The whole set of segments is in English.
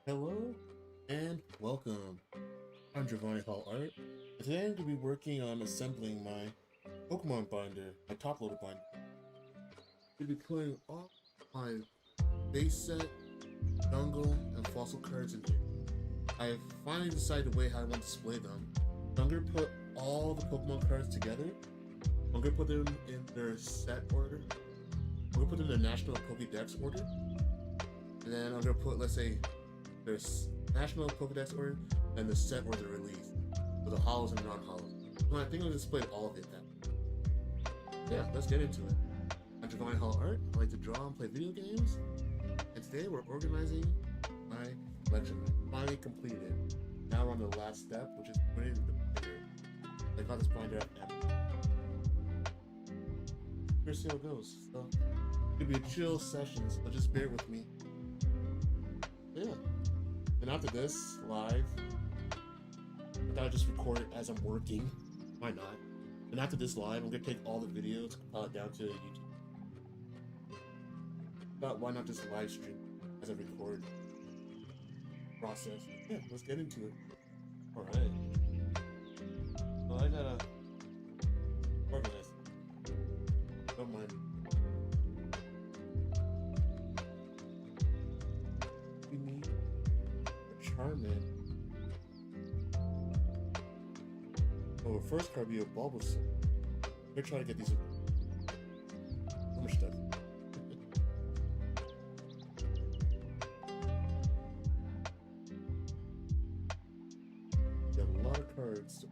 Hello and welcome. I'm Giovanni Hall Art, and today I'm going to be working on assembling my Pokemon binder, my top loader binder. I'm going to be putting all my base set, jungle, and fossil cards in here. I've finally decided the way how I want to display them. So I'm going to put all the Pokemon cards together. I'm going to put them in their set order. I'm going to put them in the National Pokédex order. And then I'm going to put, let's say, there's National Pokédex order and the set order release for the hollows and non-hollows. So I think I'll display all of it then. Yeah, let's get into it. I'm Giovanni Hall Art. I like to draw and play video games. And today we're organizing my collection. I finally completed it. Now we're on the last step, which is putting the binder. I got this binder at M. Here's how it goes. So it'll be a chill session, so just bear with me. Yeah. And after this, live, I thought I'd just record it as I'm working. Why not? And after this live, I'm gonna take all the videos, compile it down to YouTube. But why not just live stream as I record process? Yeah, let's get into it. Alright. Well, I gotta organize. Don't mind. We need Charmin. Oh, the first card be a Bulbasaur. I'm gonna try to get these. How much stuff? Got a lot of cards.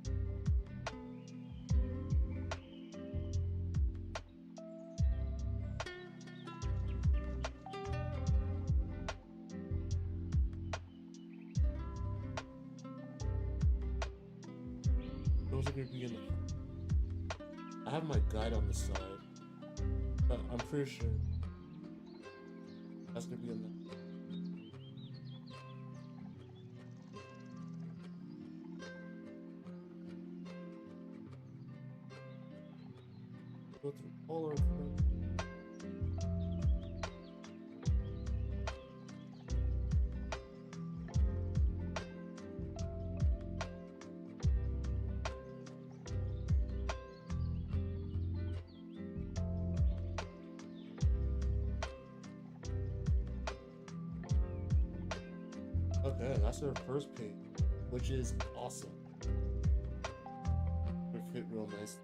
Those are gonna be in the. I have my guide on the side, but I'm pretty sure that's gonna be in the. Go through all our cards. Okay, that's our first page, which is awesome. It fit real nice.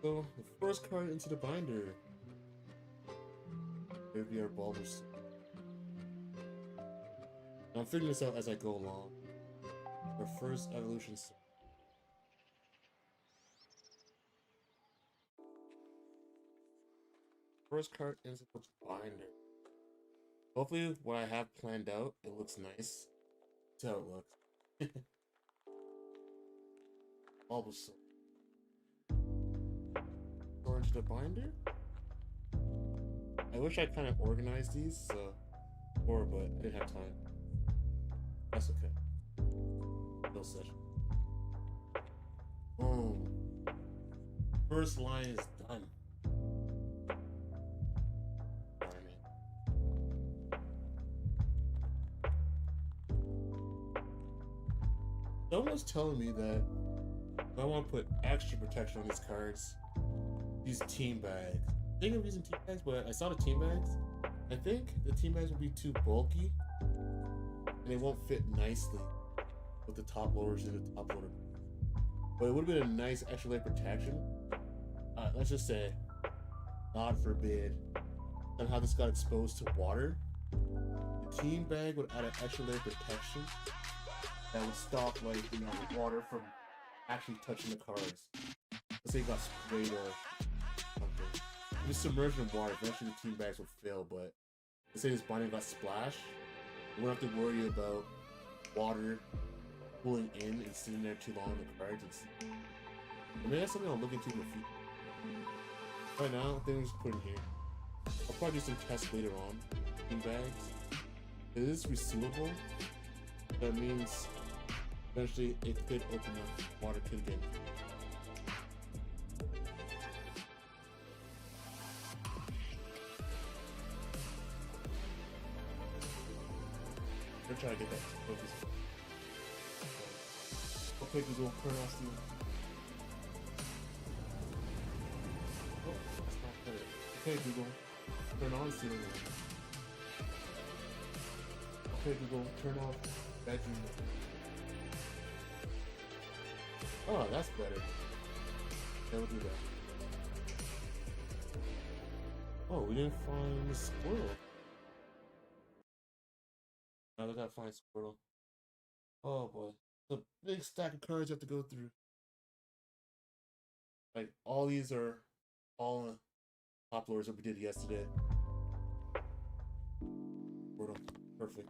So, the first card into the binder. Here be our Bulbasaur. I'm figuring this out as I go along. Our first evolution set. First card into the binder. Hopefully, what I have planned out, it looks nice. See how it looks. Bulbasaur. Orange the binder. I wish I kind of organized these, but I didn't have time. That's okay. No session. Boom. First line is done. Someone's telling me that I want to put extra protection on these cards. These team bags. I think I'm using team bags, but I saw the team bags. I think the team bags will be too bulky and they won't fit nicely with the top loaders and the top loader. But it would have been a nice extra layer protection. Let's just say, God forbid, somehow this got exposed to water. The team bag would add an extra layer protection that would stop, like, the water from actually touching the cards. Let's say it got sprayed or something. If it's submerged in water, eventually the team bags will fail, but let's say this binder got splashed, you won't have to worry about water pulling in and sitting there too long on the cards. Maybe that's something I'll look into in the future. Right now, I think I'm just put in here. I'll probably do some tests later on. Team bags. It is resealable. That means eventually it could open up, water could get in. We're trying to get that focus. Okay, Google, turn off stealing. Oh, that's not better. Okay, Google, turn on stealing. Okay, Google, turn off bedroom. Oh, that's better. Okay, we'll do that. Oh, we didn't find the squirrel. Now we gotta find squirrel. Oh boy. The big stack of cards you have to go through. Like, all these are all top lords that we did yesterday. Squirtle. Perfect.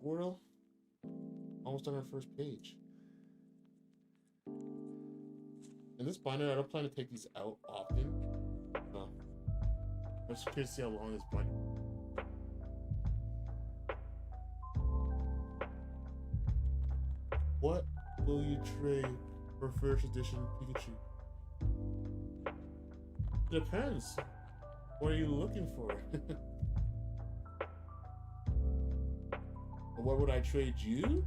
Squirtle. Almost on our first page. In this binder, I don't plan to take these out often. No. I'm just curious to see how long this binder. What will you trade for first edition Pikachu? Depends. What are you looking for? What would I trade you?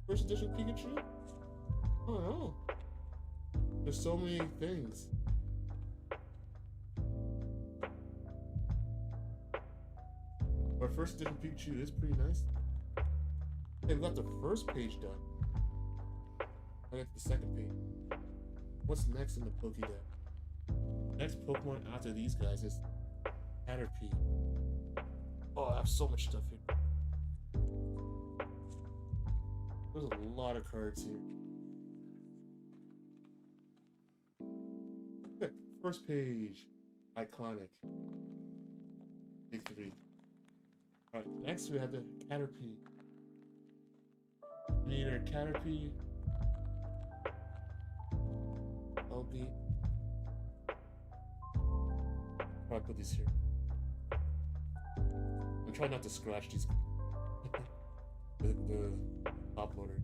First edition Pikachu? I don't know. There's so many things. Our first edition Pikachu is pretty nice. Hey, we got the first page done. I got the second page. What's next in the Pokédex? Next Pokemon after these guys is Caterpie. Oh, I have so much stuff here. There's a lot of cards here. Okay, first page. Iconic. Big 3. Alright, next we have the Caterpie. We need our Caterpie. LB. Probably put these here. I'm trying not to scratch these. the top loader.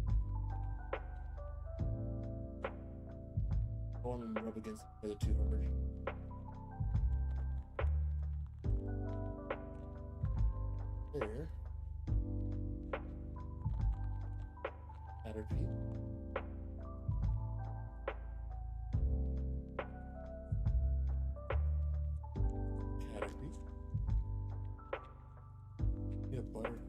I want them to rub against the other two hard. There. Caterpie. Caterpie. Yeah, butter.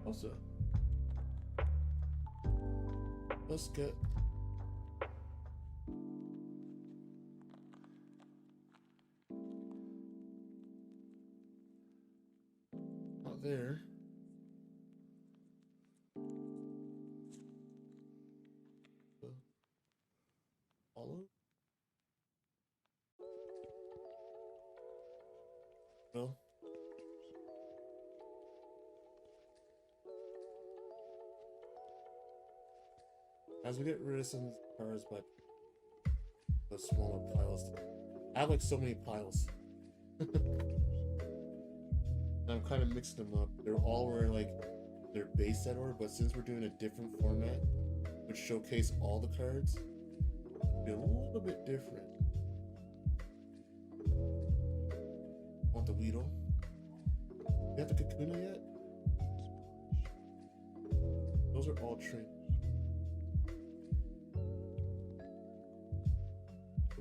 Also, let's get not there. Olive? No. As we get rid of some cards by the smaller piles. I have like so many piles. And I'm kind of mixing them up. They're all where like their base set order, but since we're doing a different format, which showcase all the cards, it'll be a little bit different. Want the Weedle? You have the Kakuna yet? Those are all trained.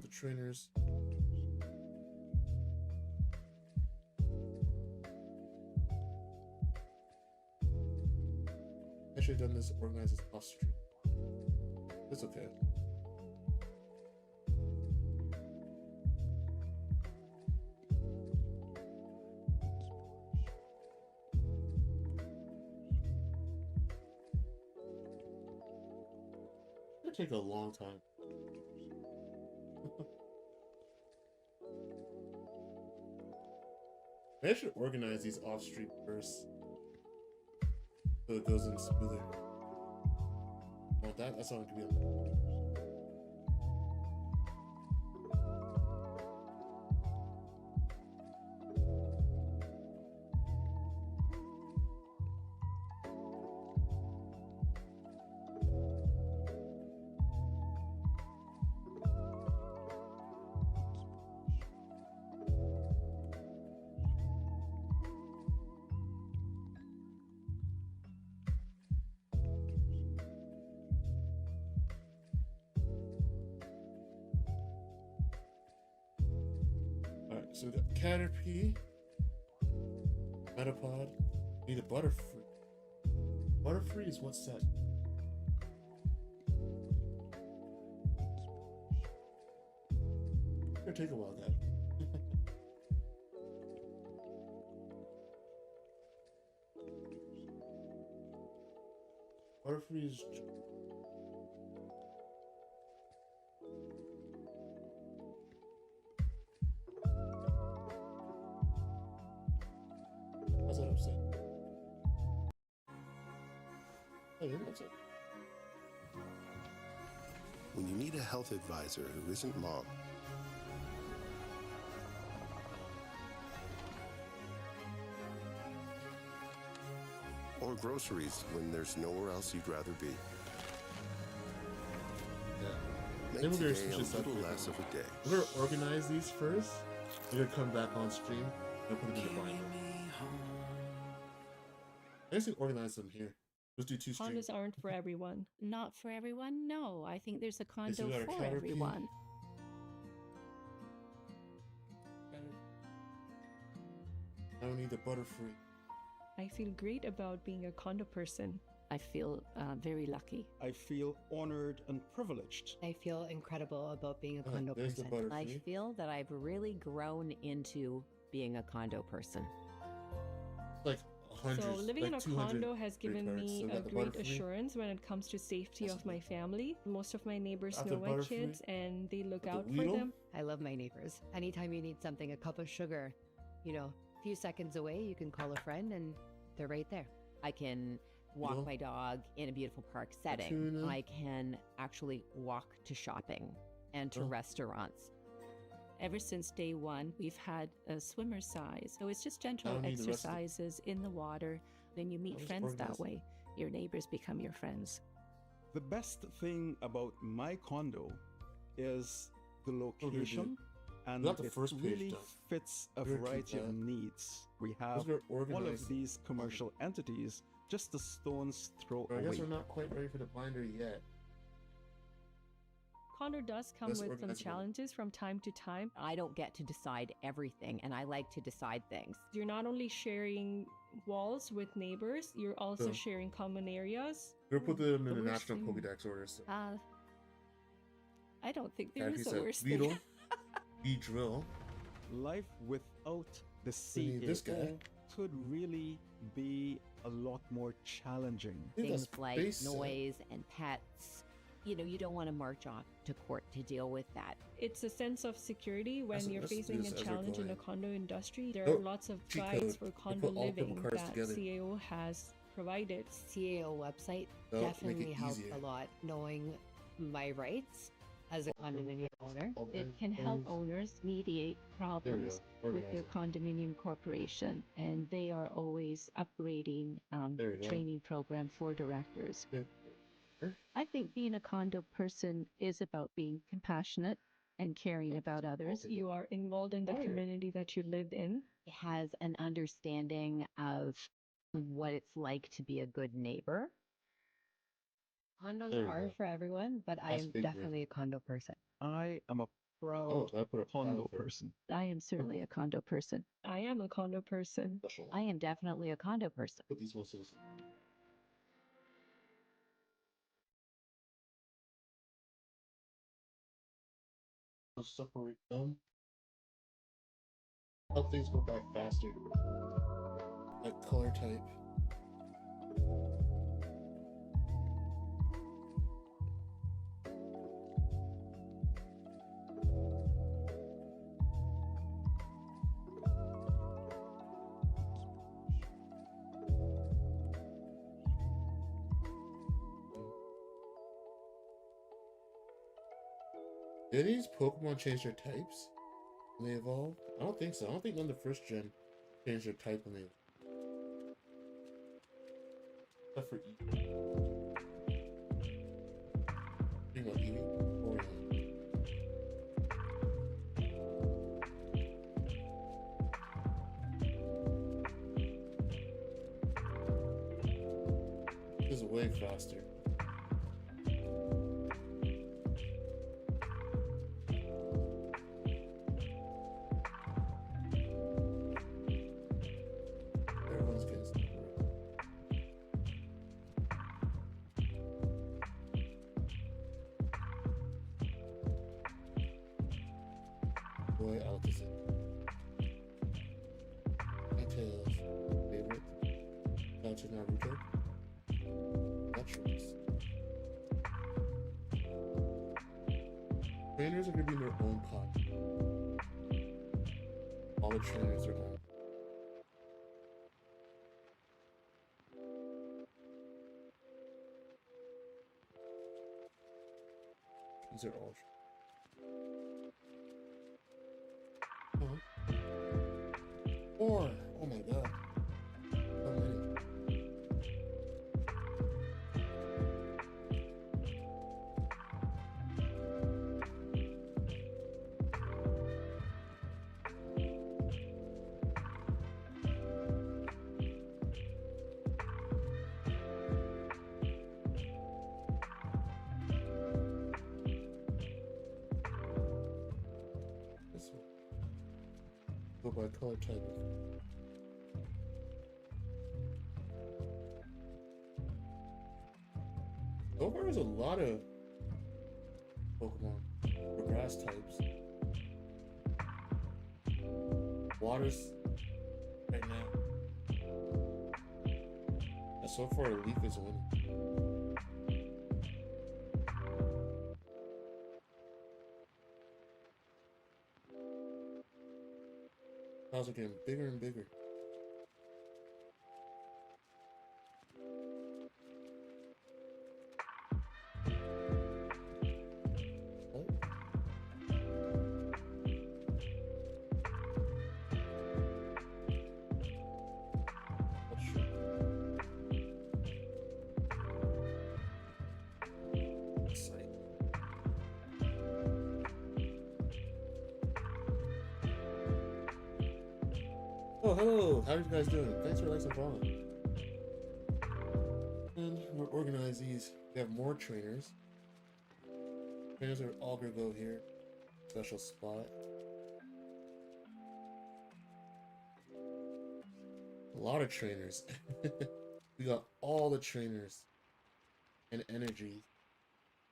The trainers. I should have done this organized as off stream. It's okay. It'll take a long time. I should organize these off stream first, so it goes in smoother. Want that? That's all it can be on. So we got Caterpie, Metapod, need a Butterfree. Butterfree is what set? It's gonna take a while, guys. Butterfree is. How's that upset? Oh, you're upset. When you need a health advisor who isn't mom, or groceries when there's nowhere else you'd rather be. Yeah. Make Then we're gonna today switch a this up. little less of a day. We're gonna organize these first. We're gonna come back on stream and put them in the binder. I guess we organize them here. Let's do 2 streams. Condos aren't for everyone. Not for everyone, no. I think there's a condo we got a for Caterpie. everyone. I don't need the Butterfree. I feel great about being a condo person. I feel very lucky. I feel honored and privileged. I feel incredible about being a condo There's the person. I Butterfree. feel that I've really grown into being a condo person. Like hundreds. So living like in a 200 condo has given cards. me So we a got the great Butterfree. assurance when it comes to safety That's of my family. Most of my neighbors Got know the my Butterfree. kids and they look Got the out for Weedle. them. I love my neighbors. Anytime you need something, a cup of sugar, a few seconds away, you can call a friend and they're right there. I can walk Weedle. my dog in a beautiful park setting. Tuna. I can actually walk to shopping and to Oh. restaurants. Ever since day one, we've had a swimmer size. So it's just gentle don't need the rest of it. exercises in the water. Then you meet I'll just friends that organize it. way. Your neighbors become your friends. The best thing about my condo is the Oh, good, location, and got the it first page really done. fits a We're gonna keep variety of that. needs. We Let's have go all organize. of these commercial entities just a stone's throw I guess away. we're not quite ready for the binder yet. Condo does come Let's with some organize it. challenges from time to time. I don't get to decide everything, and I like to decide things. You're not only sharing walls with neighbors, you're also Yeah. sharing common areas. We'll put them in The the worst national thing- Pokédex order. So. I don't think there Caterpie is a said worse Weedle, thing. Beedrill. Life without the We need this guy. CEO could really be a lot more challenging. I think Things that's like base set. noise and pets. You don't want to march off to court to deal with that. It's a sense of security when you're let's do facing a this as we're challenge in a going. condo industry. There Oh, are lots of cheat guides code. for You condo put all purple living cards that together. CAO has provided. CAO website That'll make definitely it helped easier. a lot knowing my rights as a condominium owner. It can help owners mediate problems with their condominium corporation, and they are always upgrading There you go. training program for directors. Yeah. I think being a condo person is about being compassionate and caring about others. You are involved in the community that you live in. It has an understanding of what it's like to be a good neighbor. Condos There you are go. for everyone, but I That's am big, definitely a condo person. I am a Oh, proud I put a condo file person. I am certainly a condo person. I am a condo person. Special. I am definitely a condo person. Put these ones to the side. I'll separate them. Help things go back faster. Like color type. Did these Pokemon change their types when they evolved? I don't think so. I don't think none of the first gen changed their type when they. Except for Eevee. Think about Eevee. Orion. This is way faster. to Naruto. Veterans. Trainers are gonna be in their own pot. All the trainers are on. These are all. Huh? 4. Oh my god. So many. This one. Go by color type. So far, there's a lot of Pokemon for grass types. Water's right now. And so far, Leaf is winning. Clouds are getting bigger and bigger. Oh. Oh, shit. Exciting. Oh, hello. How are you guys doing? Thanks for liking and following. And we're organize these. We have more trainers. Trainers are all gonna go here. Special spot. A lot of trainers. We got all the trainers and energy.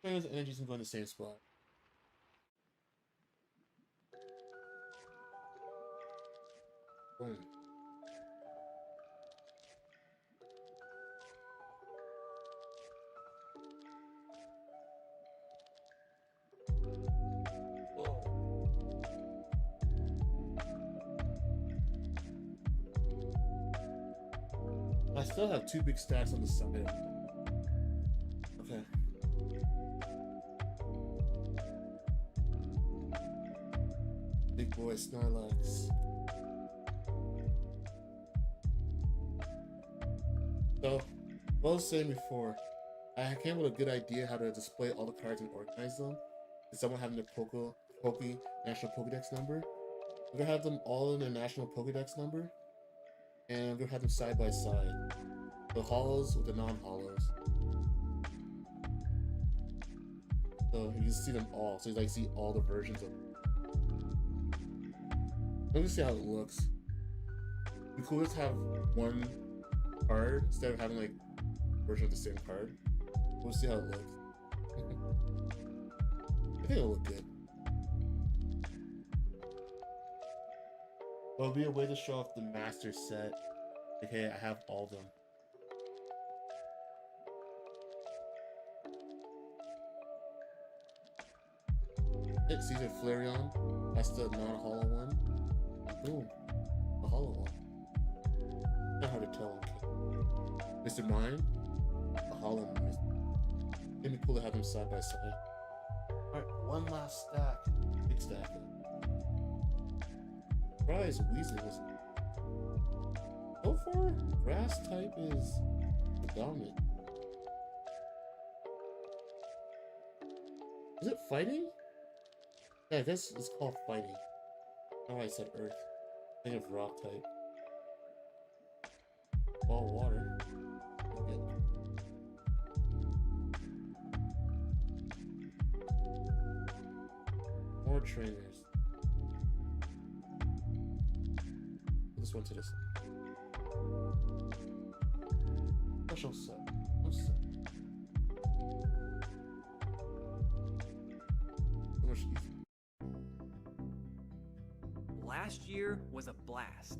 Trainers and energies can go in the same spot. Boom. Whoa. I still have 2 big stacks on the side. Okay. Big boy Snorlax. So, what I was saying before, I came up with a good idea how to display all the cards and organize them. Instead of having the National Pokédex number, we're gonna have them all in their National Pokédex number, and we're gonna have them side by side. The hollows with the non-hollows. So you can see them all. So you like see all the versions of them. Let me see how it looks. It'd be cool to have one card instead of having like a version of the same card. We'll see how it looks. I think it'll look good. Well, it'll be a way to show off the master set. Like, hey, I have all of them. It Caesar Flareon. That's the non-hollow one. And boom, the hollow one. Not hard to tell. Okay. Mr. Mime, the hollow one. It'd be cool to have them side by side. Alright, one last stack. Big stack. Surprise, Weasley was. So far, grass type is the dominant. Is it fighting? Yeah, I guess it's called fighting. Oh, I said earth. I think of rock type. All water. Okay. More trainers. Put this one to this. Special set. What's that? So much easier. Last year was a blast.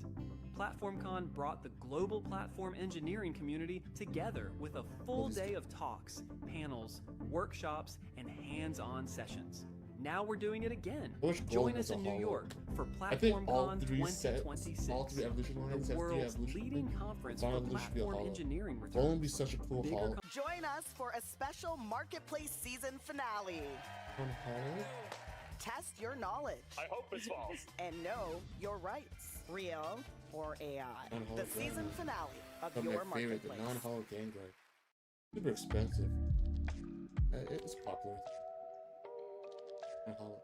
PlatformCon brought the global platform engineering community together with a full day of talks, panels, workshops, and hands-on sessions. Now we're doing it again. Join us in New York for PlatformCon 2026, all three evolution lines, the have three world's evolution leading things. conference Final for evolution should be a platform hollow. engineering Hollow returns. would be such a cool Bigger hollow. Join us for a special Marketplace season finale. On hollow? Test your knowledge. I hope it's false. And know your rights, real or AI. Non-hollow The season Vanguard. finale of But your my favorite, the Marketplace. non-hollow Vanguard. Super expensive. It's popular. Non-hollow.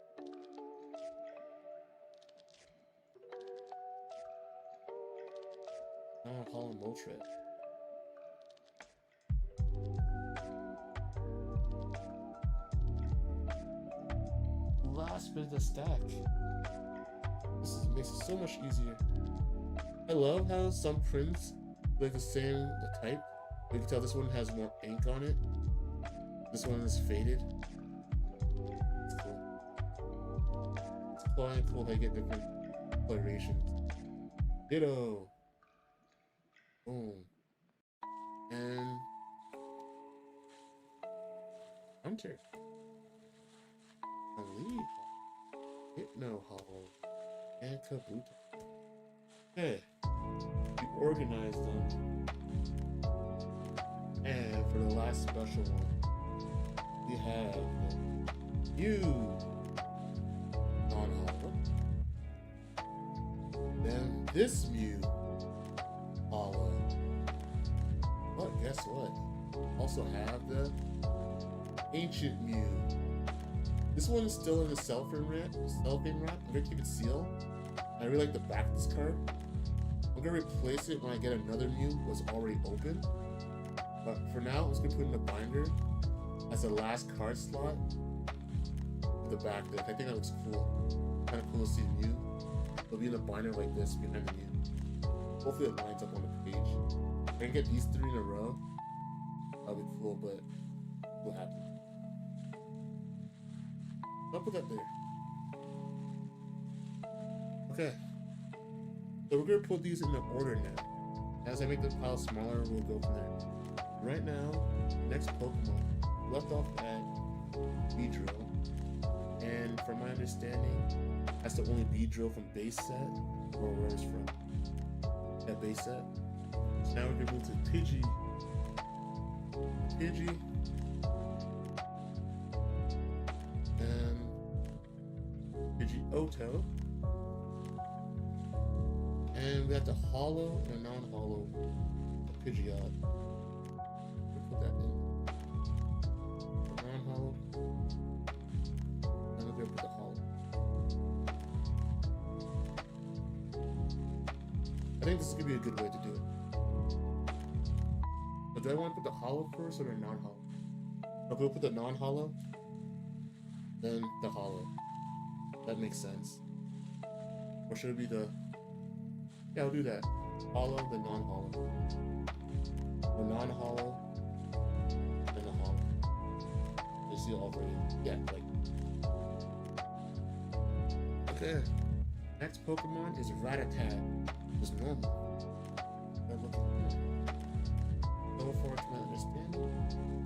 Non-hollow Moltres. Last bit of the stack. Makes it so much easier. I love how some prints like the type. You can tell this one has more ink on it. This one is faded. It's cool. It's quite cool how you get different colorations. Ditto. Boom. And Hunter. Elite. Hypno Hollow. And Kabuto. Okay. We organized them. And for the last special one, we have you non-hollow. Then this Mew hollow. But guess what? Also have the ancient Mew. This one is still in the cellophane wrap. I'm gonna keep it sealed. I really like the back of this card. I'm gonna replace it when I get another Mew that's already open. But for now, I'm just gonna put in the binder as the last card slot with the back deck. I think that looks cool. Kind of cool to see Mew. It'll be in a binder like this behind the Mew. Hopefully it lines up on the page. If I can get these 3 in a row, that'll be cool, but we'll have to. I'll put that there. Okay. So we're gonna put these in the order now. As I make the pile smaller, we'll go from there. Right now, next Pokemon left off at Beedrill, and from my understanding, that's the only Beedrill from base set, or where it's from. That base set. So now we're gonna move to Pidgey. And Pidgeotto. And we have the hollow and non-hollow Pidgeot. Put that in. Non-hollow. And we're gonna put the hollow. I think this is gonna be a good way to do it. But do I want to put the hollow first or the non-hollow? I'll go put the non-hollow, then the hollow. That makes sense. Or should it be the... Yeah, I'll do that. Hollow, then non-hollow. Or non-hollow, then the hollow. You see already? Yeah, like... Okay. Next Pokemon is Rattata. Just normal. That looks good. So far to my understanding,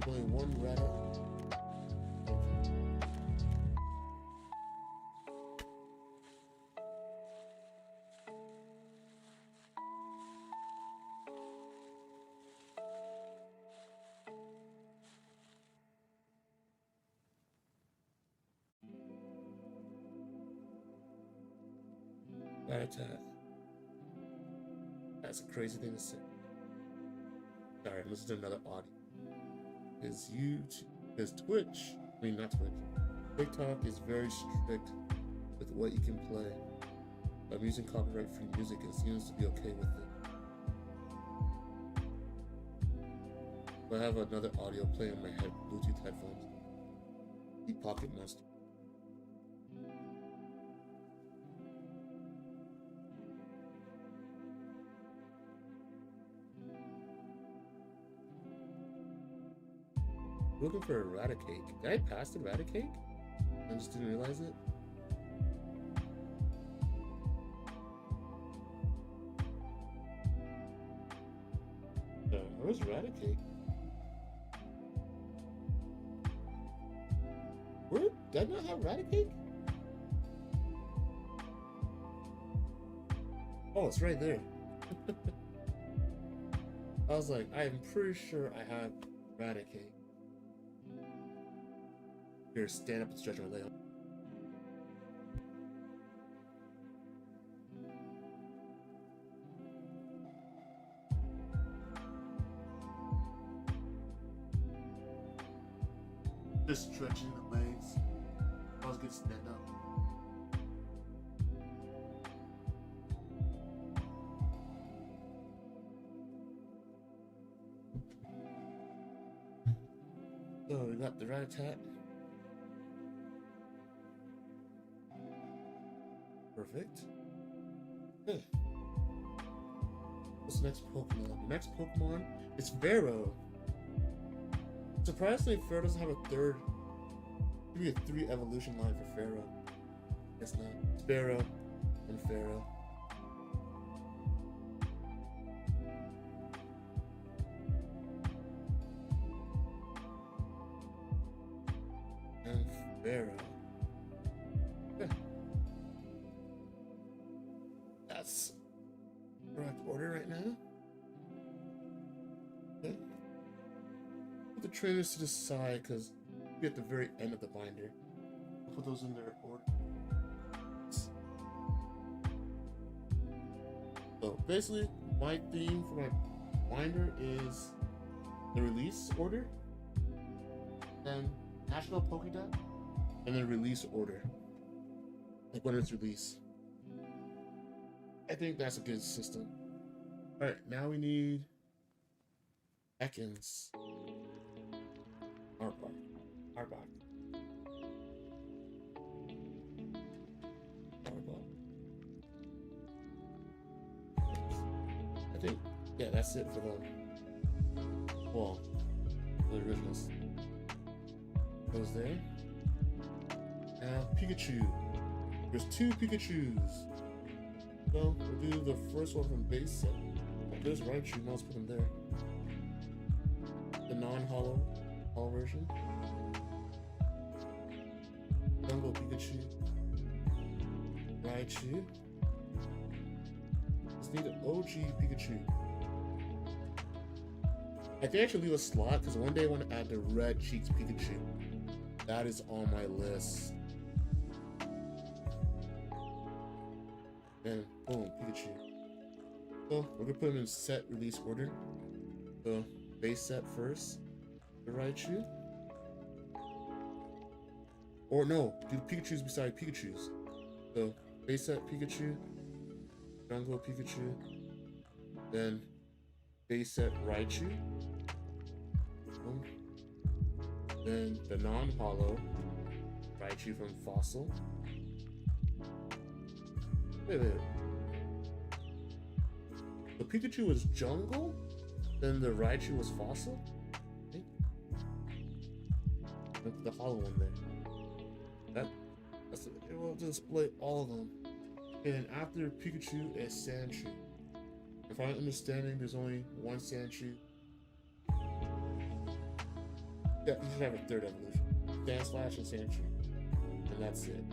only one Rattata. Rattata. That's a crazy thing to say. Sorry, listen to another audio. Is YouTube, is Twitch, I mean not Twitch, TikTok is very strict with what you can play. I'm using copyright-free music and it seems to be okay with it. But I have another audio playing on my Bluetooth headphones. The Pocket Monster. Looking for a Raticate. Did I pass the Raticate? I just didn't realize it. Where's Eradicate? Where did I not have Eradicate? Oh, it's right there. I was like, I'm pretty sure I have Eradicate. Here, stand up and stretch my leg. Just stretching the legs. I was gonna stand up. So we got the rat-a-tat. Perfect. Good. What's the next Pokemon? The next Pokemon is Pharaoh. Surprisingly, Pharaoh doesn't have a third. Maybe a 3 evolution line for Pharaoh. Guess not. It's Pharaoh and Pharaoh. And Pharaoh. Yeah. That's correct order right now. Okay. Put the trainers to the side because we're at the very end of the binder. I'll put those in their order. So basically, my theme for my binder is the release order, then National Pokédex, and then release order. Like when it's released. I think that's a good system. Alright, now we need Ekans. Arbok. Arbok. Arbok. I think, yeah, that's it for the, well, the originals. Goes there. Now, Pikachu. There's 2 Pikachus. So, we'll do the first one from base set. Oh, there's Raichu, now let's put him there. The non-hollow version. Jungle Pikachu. Raichu. Just need an OG Pikachu. I think I should leave a slot because one day I want to add the Red Cheeks Pikachu. That is on my list. And boom, Pikachu. So we're gonna put him in set release order. So base set first, the Raichu. Or no, do the Pikachus beside Pikachus. So base set Pikachu, Jungle Pikachu, then base set Raichu. Boom. Then the non-hollow Raichu from Fossil. Wait. The Pikachu was Jungle, then the Raichu was Fossil? I think. Look, the hollow one there. That's it. It will display all of them. And after Pikachu is Sandshrew. If I'm understanding, there's only one Sandshrew. Yeah, you should have a 3rd evolution. Sandslash and Sandshrew. And that's it.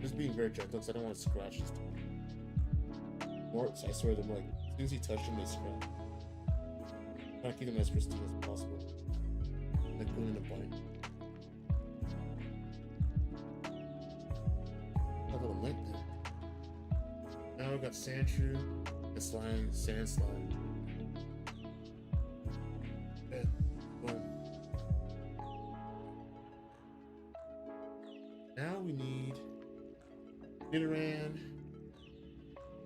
Just being very gentle because I don't want to scratch this thing. Or, I swear them, like, as soon as you touch them, they scratch. Trying to keep them as pristine as possible. Like putting in a bite. A little link there. Now we've got Sandshrew and Slime, Sandslime. And boom. Now we need Nidoran.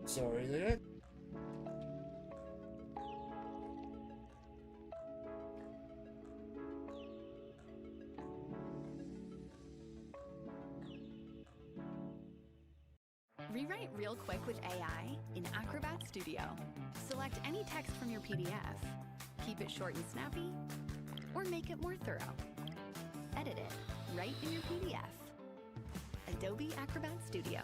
Sorry there. Rewrite real quick with AI in Acrobat Studio. Select any text from your PDF, keep it short and snappy, or make it more thorough. Edit it right in your PDF. Adobe Acrobat Studio.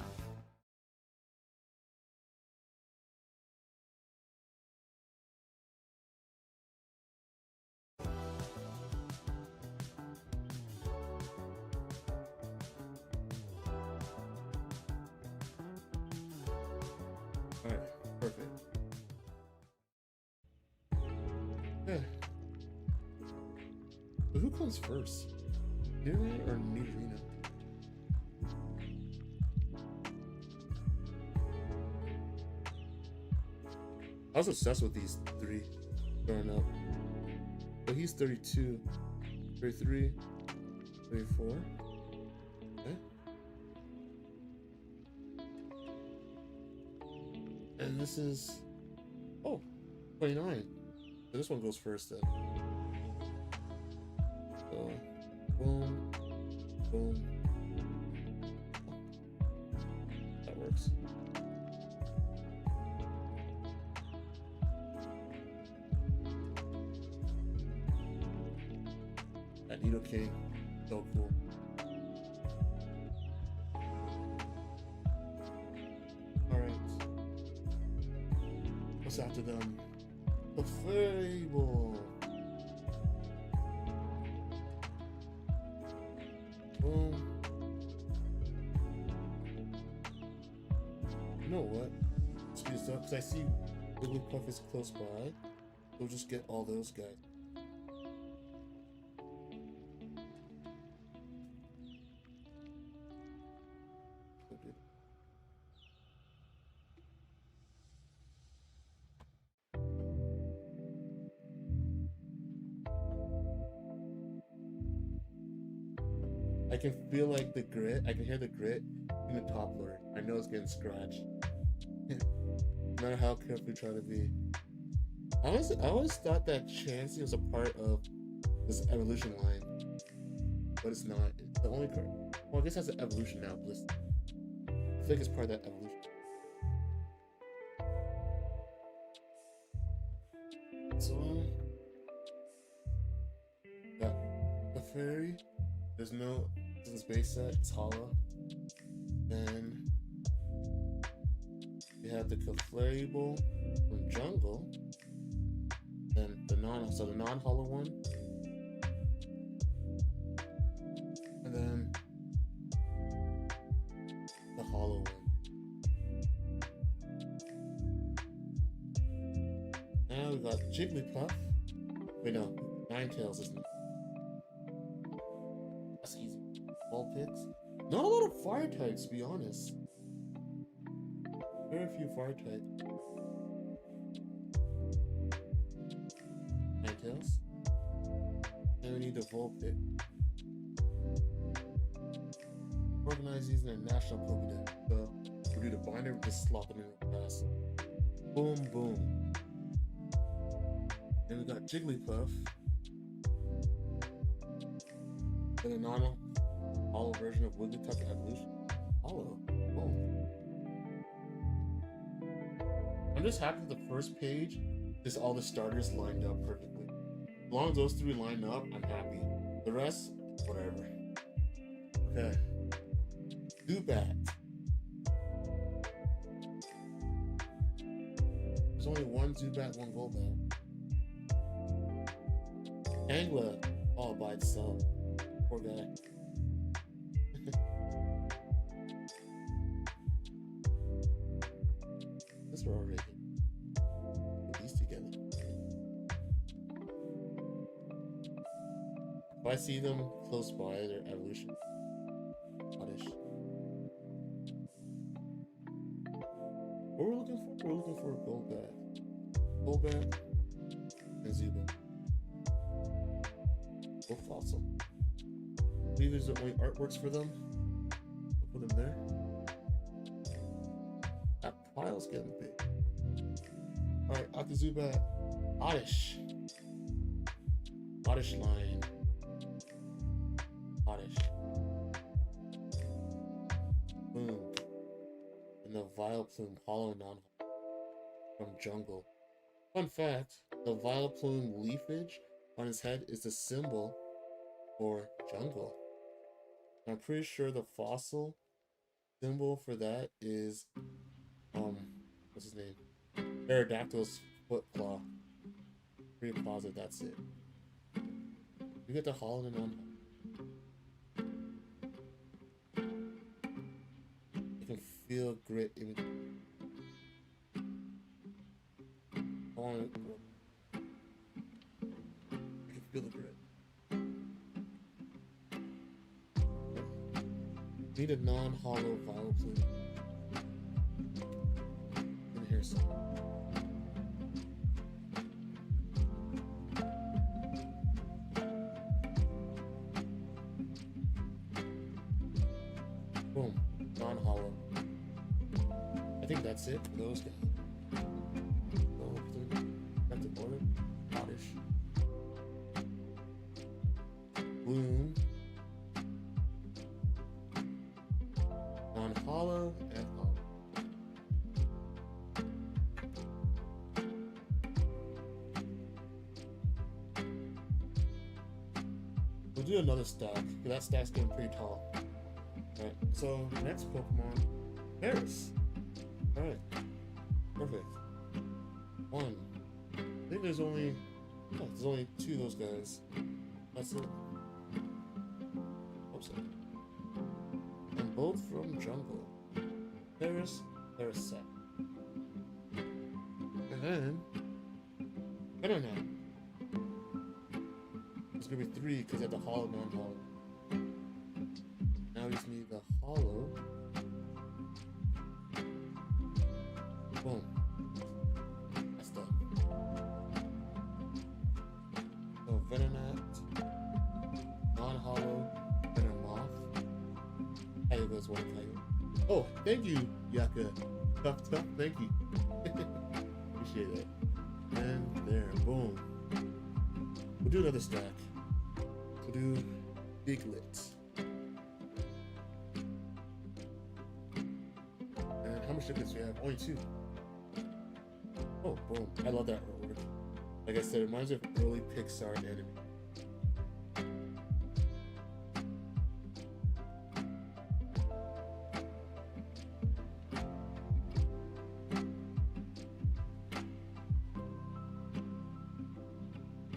Alright, perfect. Yeah. But who comes first? Nira or Nirina? I was obsessed with these three growing up. But he's 32, 33, 34. Okay. And this is, oh, 29. So this one goes first then. So, boom, boom. That works. That Needle King, so cool. Alright. What's after them? The Fable. Boom. You know what? Speed this up because I see Wigglypuff is close by. We'll just get all those guys. I can feel like the grit. I can hear the grit in the top layer. I know it's getting scratched. No matter how careful you try to be. I always thought that Chansey was a part of this evolution line, but it's not. It's the only card. Well, I guess it has an evolution now, but I feel like it's part of that evolution. So, got the fairy. There's no. This is base set. It's hollow. Then we have the Clefable from Jungle. Then the non-hollow one. And then the hollow one. Now we got Jigglypuff. Wait, no, Ninetales, isn't it? That's easy. Vulpix. Not a lot of fire types, to be honest. Very few fire types. Ninetales. And we need the Vulpix. Organize these in a national Pokédex. So we do the binder, we just slot them in the pass. Boom, boom. Then we got Jigglypuff. And a non-hollow version of Wigglytuff Evolution. Hollow. Boom. I'm just happy that the first page is all the starters lined up perfectly. As long as those three line up, I'm happy. The rest, whatever. Okay. Zubat. There's only one Zubat, one Golbat. Angler all by itself. Poor guy. This are already. Put these together. If I see them close by, their evolution. Oddish. What we're looking for? We're looking for a Golbat. And Zubat. Both fossil. Maybe there's the only artworks for them. We'll put them there. That pile's getting big. Alright, after Zubat. Oddish. Oddish line. Oddish. Boom. And the Vileplume hollow non from Jungle. Fun fact, the Vileplume leafage on his head is the symbol for Jungle. I'm pretty sure the fossil symbol for that is what's his name? Aerodactyl's foot claw. Free closet, that's it. You get the hollow and on. You can feel grit in it. I want to. I can feel the grit. Need a non-hollow vinyl plate. In here somewhere. Boom, non-hollow. I think that's it for those guys. Back to order. Oddish. Bloom. Non-hollow and hollow. We'll do another stack, because that stack's getting pretty tall. Alright, so next Pokemon, Paris. Alright, perfect. One. I think there's only two of those guys. That's it. Hope so. And both from Jungle. Paris, Parasect. And then Venonat. There's gonna be three because I had the hollow, non-hollow. Now we just need the hollow. Boom. That's done. So Venonat, non-hollow, Venomoth. Coyote goes one Coyote. Oh, thank you, Yaka. Tough, thank you. Appreciate it. And there, boom. We'll do another stack. We'll do Biglet. And how much tickets do we have? Only two. Oh, boom. I love that artwork. Like I said, it reminds me of early Pixar anime.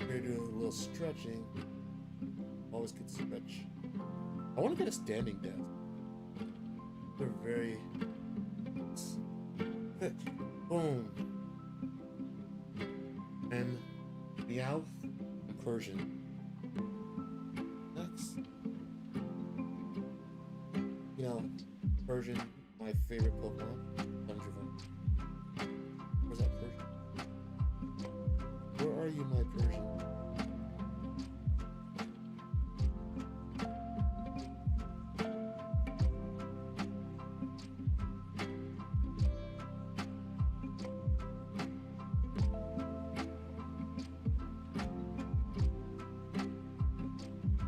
We're doing a little stretching. Always good stretch. I want to get a standing desk. They're very thick. Boom. And Meowth and Persian. Next. Persian, my favorite Pokemon. Thundurvan. Where's that Persian? Where are you, my Persian?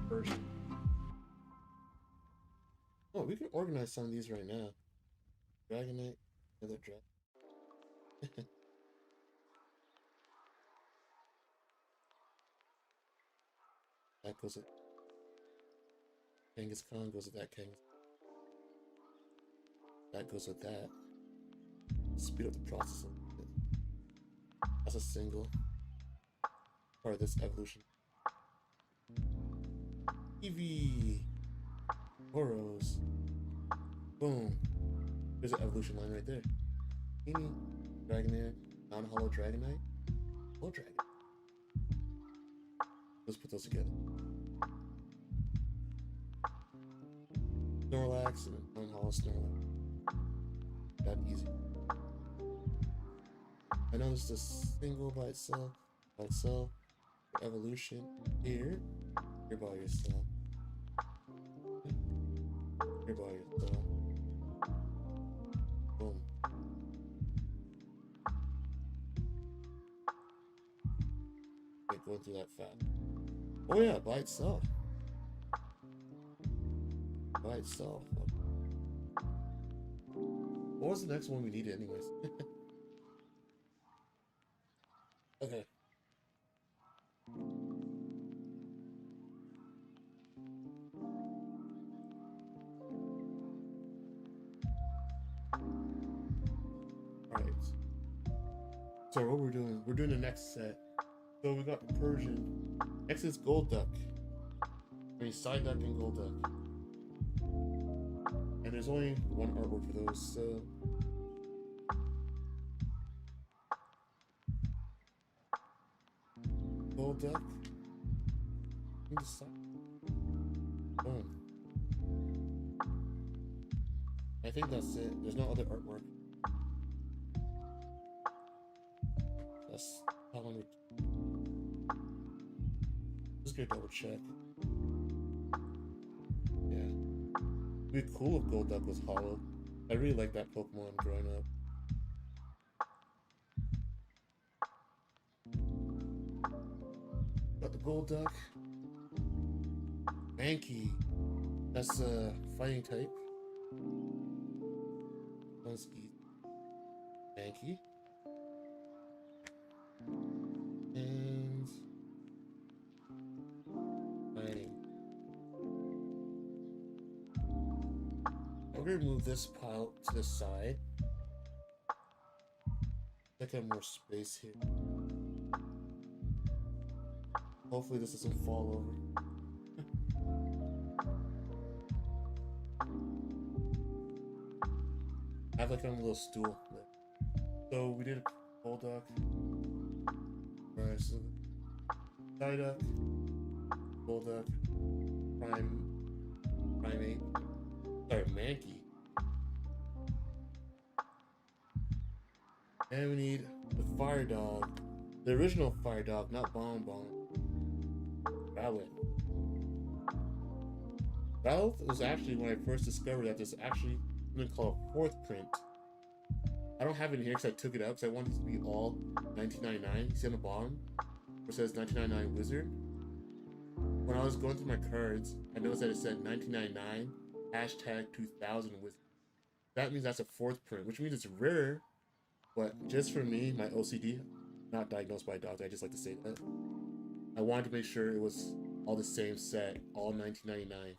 Persian. Oh, we can organize some of these right now. Dragonite, another dragon. That goes with Kangaskhan, goes with that Kangaskhan. That goes with that. Speed up the process a little bit. That's a single. Part of this evolution. Eevee! Boros. Boom. There's an evolution line right there. Eevee. Dragonair. Non-hollow Dragonite. Hollow Dragon. Let's put those together. Snorlax and non-hollow Snorlax. That easy. I know this is a single by itself. Evolution here. You're by yourself. You're by yourself. Boom. Okay, going through that fast. Oh yeah, by itself. By itself. What was the next one we needed anyways? Okay. Alright. So what we're doing the next set. So we got the Persian. Next is Gold Duck. I mean Side Duck and Gold Duck. And there's only one artwork for those, so Gold Duck. Boom. I think that's it. There's no other artwork. That's how long. Just gonna double check. Yeah. It'd be cool if Gold Duck was hollow. I really like that Pokemon growing up. Got the Gold Duck. Mankey. That's a fighting type. Let's eat Mankey. And fighting. I'm gonna move this pile to the side. I have more space here. Hopefully this doesn't fall over. I have like a little stool there. So we did a Gold Duck. Alright, so Psyduck, Gold Duck, Primate. Sorry, Mankey. And we need the Fire Dog. The original Fire Dog, not Bomb. Rowlet. Rowlet was actually when I first discovered that there's actually something called a fourth print. I don't have it in here because I took it out because I wanted it to be all 1999. You see on the bottom where it says 1999 Wizard? When I was going through my cards, I noticed that it said 1999 #2000 Wizard. That means that's a fourth print, which means it's rare. But just for me, my OCD, not diagnosed by a doctor, I just like to say that. I wanted to make sure it was all the same set, all 1999.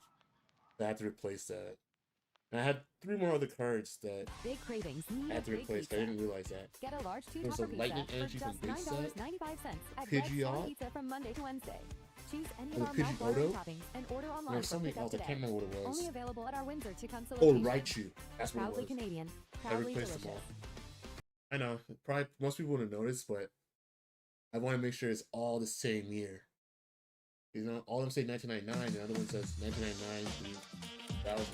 So I had to replace that. And I had 3 more other cards that Big cravings. I had to replace. I didn't realize that. Get a large There was a Lightning Energy from Base Set, at Pidgeot, Pizza from Monday to Wednesday. Choose any and of the our Pidgeotto. toppings and order And online there's for something pickup else, I today. can't remember what it was. Only available at our Windsor Tecumseh Oh, location. Raichu. That's what it Proudly was. Canadian, I proudly replaced them delicious. all. I know, probably most people wouldn't notice, but I want to make sure it's all the same year. You know, all of them say 1999, and the other one says 1999 to 2000.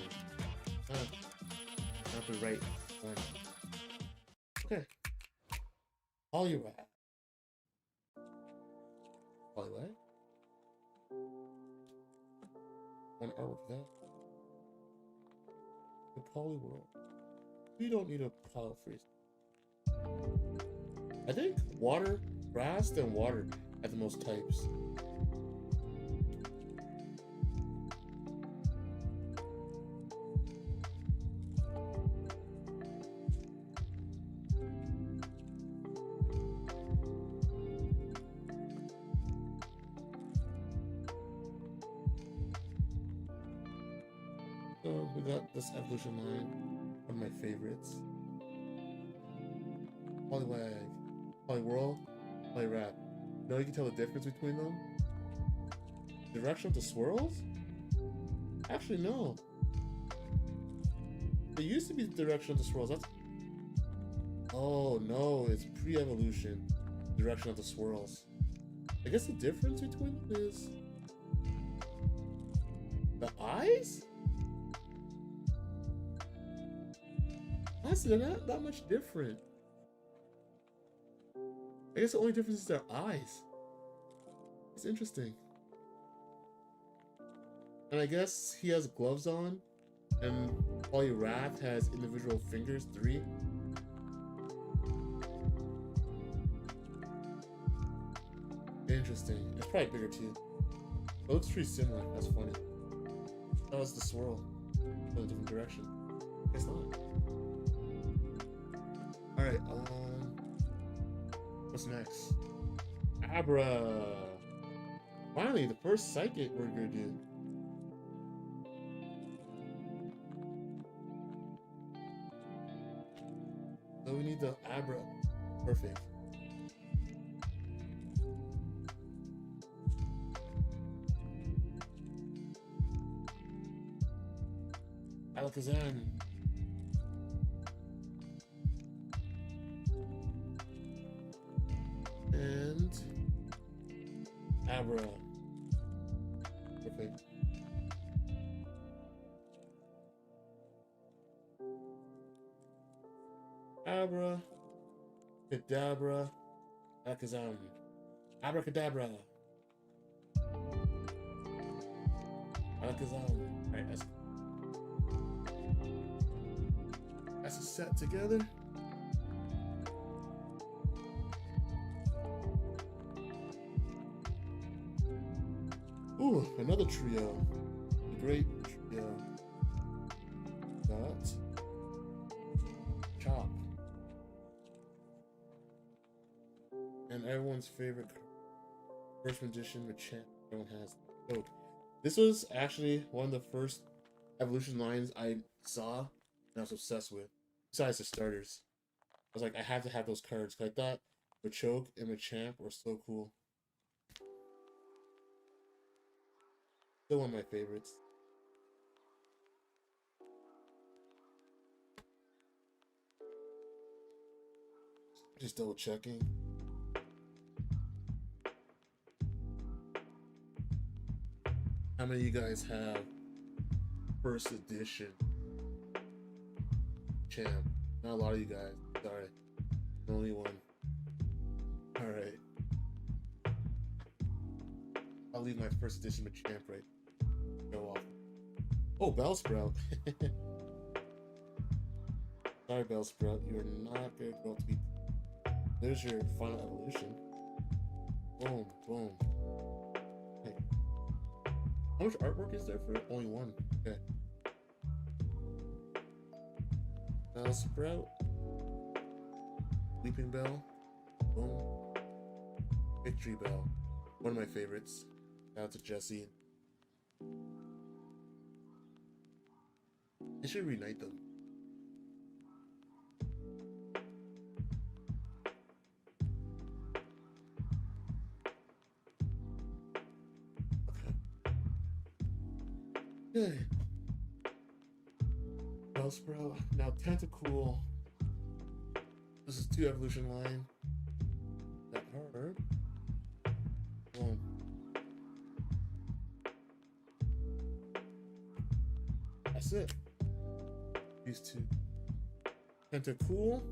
Not the right one. Okay. Poliwag. Poliwag? One artwork for that. The Poliworld. We don't need a pile freeze. I think water, grass, then water have the most types. So we got this evolution line, one of my favorites. Poliwag, Poliwhirl, Poliwrath. You know you can tell the difference between them? Direction of the swirls? Actually, no. It used to be the direction of the swirls. That's... Oh, no, it's pre-evolution. Direction of the swirls. I guess the difference between them is... the eyes? Honestly, they're not that much different. I guess the only difference is their eyes. It's interesting. And I guess he has gloves on, and Poliwrath has individual fingers, 3. Interesting. It's probably bigger too. It looks pretty similar. That's funny. That was the swirl. Go a different direction. Guess not. Alright, what's next? Abra! Finally, the first psychic we're gonna do. So we need the Abra. Perfect. Alakazam. And Abra. Perfect. Abra. Kadabra. Alakazam. Abracadabra. Alakazam. Alright, that's a set together. Ooh, another trio. A great trio. Got Chop. And everyone's favorite first edition Machamp. Everyone has. Oh, this was actually one of the first evolution lines I saw and I was obsessed with. Besides the starters, I was like, I have to have those cards because I thought Machoke and Machamp were so cool. Still one of my favorites. Just double checking. How many of you guys have first edition Champ? Not a lot of you guys. Sorry. Only one. Alright. I'll leave my first edition Machamp right. Go off. Oh, Bellsprout. Sorry, Bellsprout. You're not going to be. There's your final evolution. Boom, boom. Okay. How much artwork is there for it? Only one. Okay. Bellsprout. Leaping Bell. Boom. Victory Bell. One of my favorites. Shout out to Jesse. I should reunite them. Okay. Bellsprout. Now Tentacool. This is 2 evolution line. That hard. Boom. That's it. These 2. Tentacool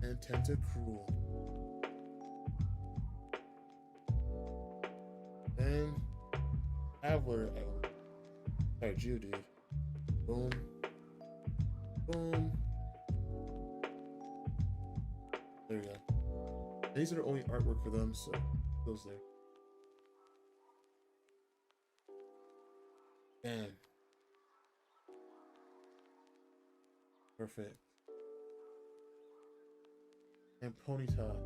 and Tentacruel. And Avalar. Alright, Geodude. Boom. Boom. There we go. And these are only artwork for them, so goes there. Bam. Perfect. And Ponyta.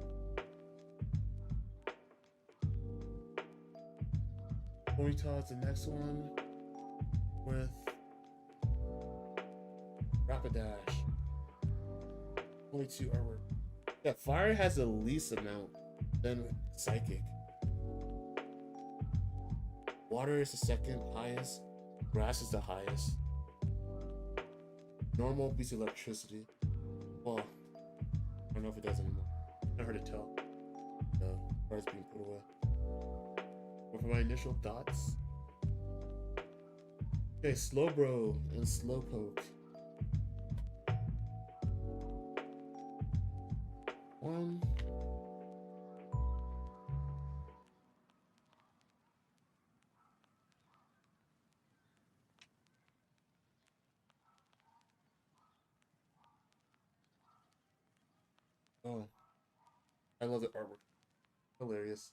Ponyta is the next one with Rapidash. Only 2 artwork. Yeah, Fire has the least amount, then Psychic. Water is the second highest. Grass is the highest. Normal beats Electricity. Well, I don't know if it does anymore. I heard it tell. The card's being put away. But for my initial thoughts. Okay, Slowbro and Slowpoke. 1. Oh, I love the artwork. Hilarious.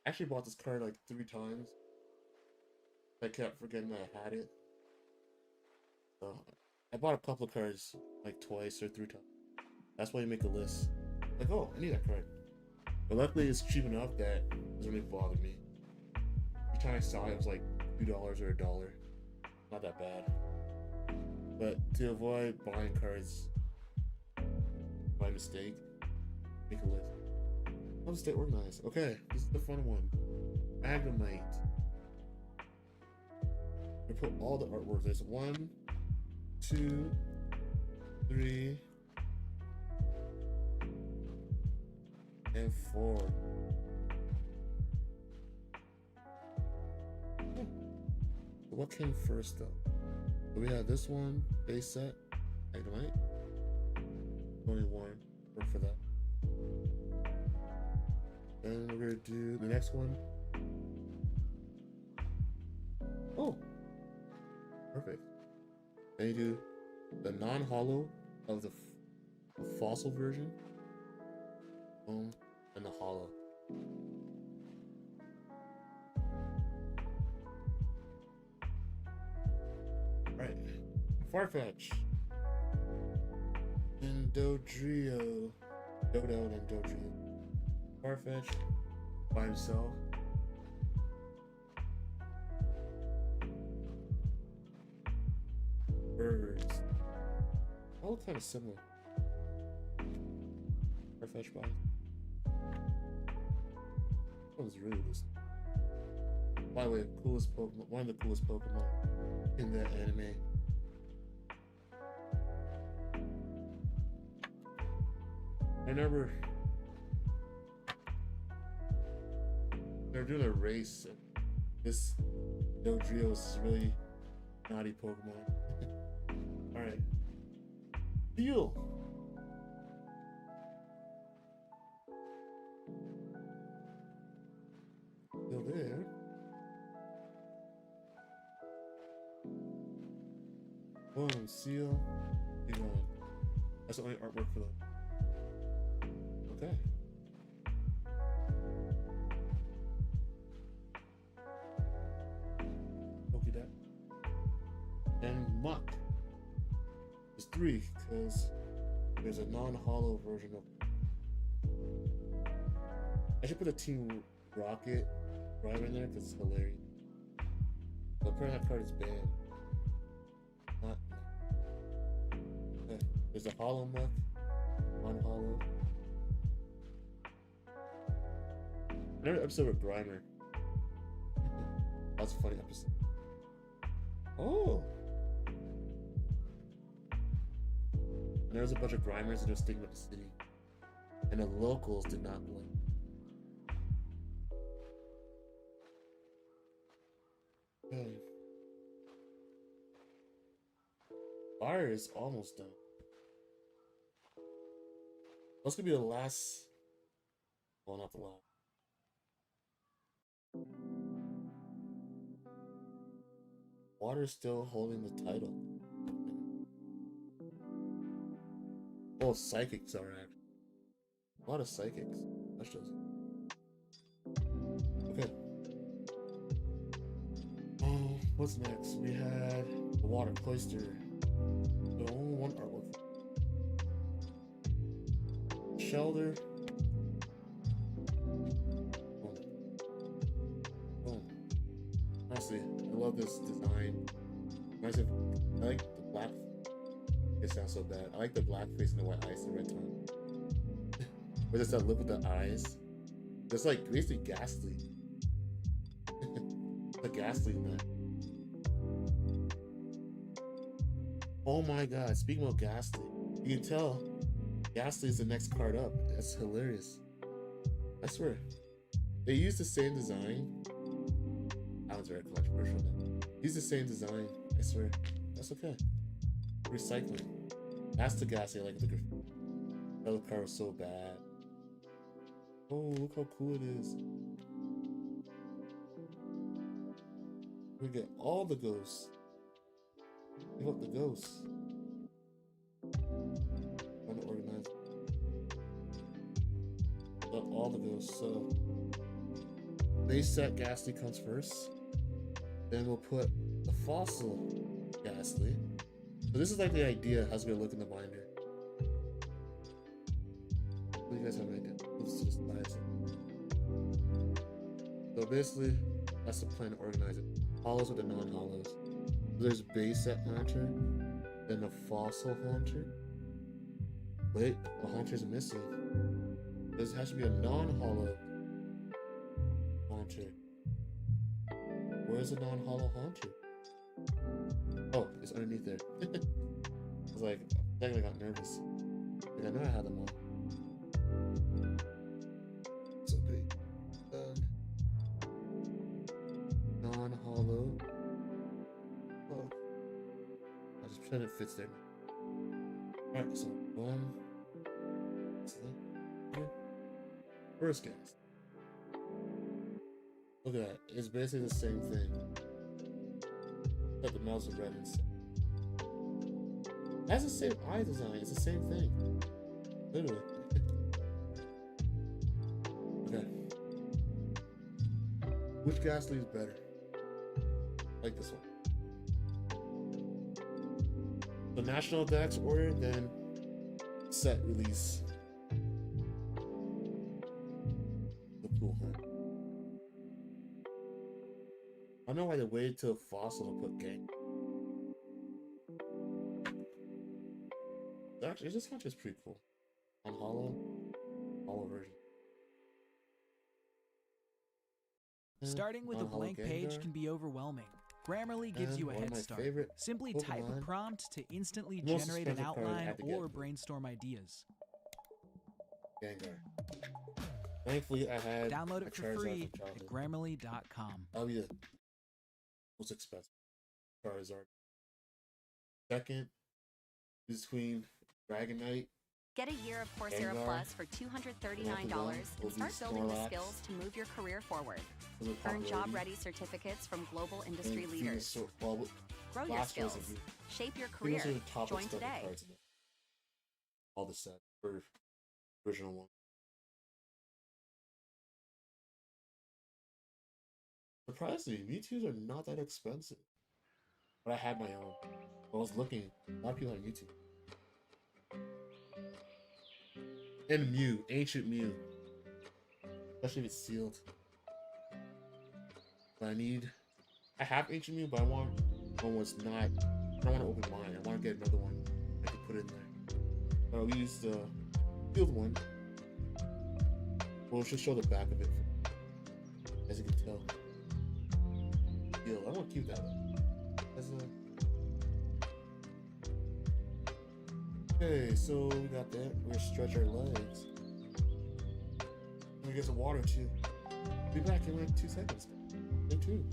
I actually bought this card like 3 times. I kept forgetting that I had it. So I bought a couple of cards like twice or 3 times. That's why you make a list. Like, oh, I need that card. But luckily it's cheap enough that it doesn't really bother me. Every time I saw it, it was like $2 or $1. not that bad. But to avoid buying cards by mistake, make a list. How to stay organized. Okay, this is the fun one. Magnemite. We put all the artwork. There's 1, 2, 3, and 4. So what came first though? So we have this one, base set, Magnemite. Only one. Work for that. Then we're gonna do the next one. Oh, perfect. Then you do the non-hollow of the fossil version. And the hollow. Right. Farfetch. And Dodrio. Dodo and Dodrio. Farfetch by himself. Birds. All look kind of similar. Farfetch by. That was really loose. By the way, coolest Pokemon, one of the coolest Pokemon in the anime. I remember they're doing a race. This Dodrio is really naughty Pokemon. Alright. Steel! Still there. Boom, seal. Keep going. That's the only artwork for them. Okay. Okay, that. And Muck. There's 3 because there's a non-hollow version of. I should put a Team Rocket rhyme in there because it's hilarious. But apparently that card is banned. Not. Okay. There's a hollow Muck, non-hollow. Another episode with Grimer. That was a funny episode. Oh! And there was a bunch of Grimers that were sticking with the city. And the locals did not win. Okay. Fire is almost done. What's gonna be the last? Well, not the last. Water's still holding the title. Oh, psychics are actually. A lot of psychics. That shows you. Okay. Oh, what's next? We had the water cloister. The only one artwork. Shelter. Honestly, I love this design. I like the black. It sounds so bad. I like the black face and the white eyes and red tongue. But it's that look with the eyes. It's like basically ghastly. The ghastly in that. Oh my god! Speaking of ghastly, you can tell ghastly is the next card up. That's hilarious. I swear, they use the same design. That was very controversial. Use the same design. I swear. That's okay. Recycling. That's the ghastly. I like the graffiti. That other card was so bad. Oh, look how cool it is. We get all the ghosts. Give up the ghosts. Trying to organize. Got all the ghosts. So base set ghastly comes first. Then we'll put the fossil ghastly. So this is like the idea how it's gonna look in the binder. So you guys have an idea. Let's just size. So basically, that's the plan to organize it. Hollows with the non-hollows. There's base set haunter, then a fossil haunter. Wait, the haunter's missing. There has to be a non-hollow haunter. Where's the non-hollow haunter? Oh, it's underneath there. I was like, I got nervous. Like, I know I had them all. So big. Non-hollow. Oh. I just pretend it fits there. Alright, so one. First guess. Look at that. It's basically the same thing. But the mouse is red instead. It has the same eye design. It's the same thing. Literally. Okay. Which gas leaves better? I like this one. The National Dex order, then set release. The pool hunt. I don't know why they waited till Fossil to put gang. Actually, this hunt is pretty cool. On hollow version. Starting with a blank page can be overwhelming. Grammarly gives you a head start. Simply type a prompt to instantly generate an outline or brainstorm ideas. Gengar. Thankfully, I had download it for free at Grammarly.com. That'll be the most expensive Charizard. Second, between Dragonite. Get a year of Coursera Gengar, Plus for $239 and start building the skills to move your career forward. Earn job-ready certificates from global industry leaders. Grow your skills. Shape your career. Join today. All the set for original one. Surprisingly, Mewtwo's are not that expensive. But I had my own. I was looking. A lot of people on YouTube. And Mew, ancient Mew. Especially if it's sealed. But I have ancient Mew, but I want one was not. I don't want to open mine. I want to get another one. I can put in there. But I'll use the sealed one. We'll just show the back of it, as you can tell. Sealed. I want to keep that one. Okay, so we got that. We're gonna stretch our legs. We get some water too. Be back in like 2 seconds. In 2.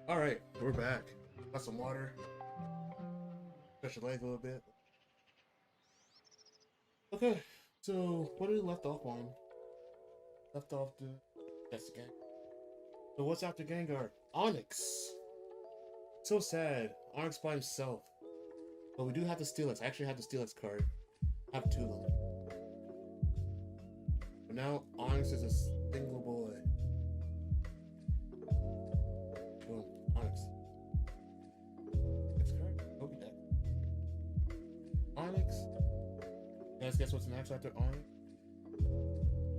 Alright, we're back. Got some water. Stretch your legs a little bit. Okay, so what did we left off on? Left off the... That's the gang. So what's after Gengar? Onyx! So sad. Onyx by himself. But we do have the Steelix. I actually have the Steelix card. I have 2 of them. But now Onyx is a single boy. Boom. Onyx. Next card. Poke deck. Onyx. You guys guess what's next after Onyx?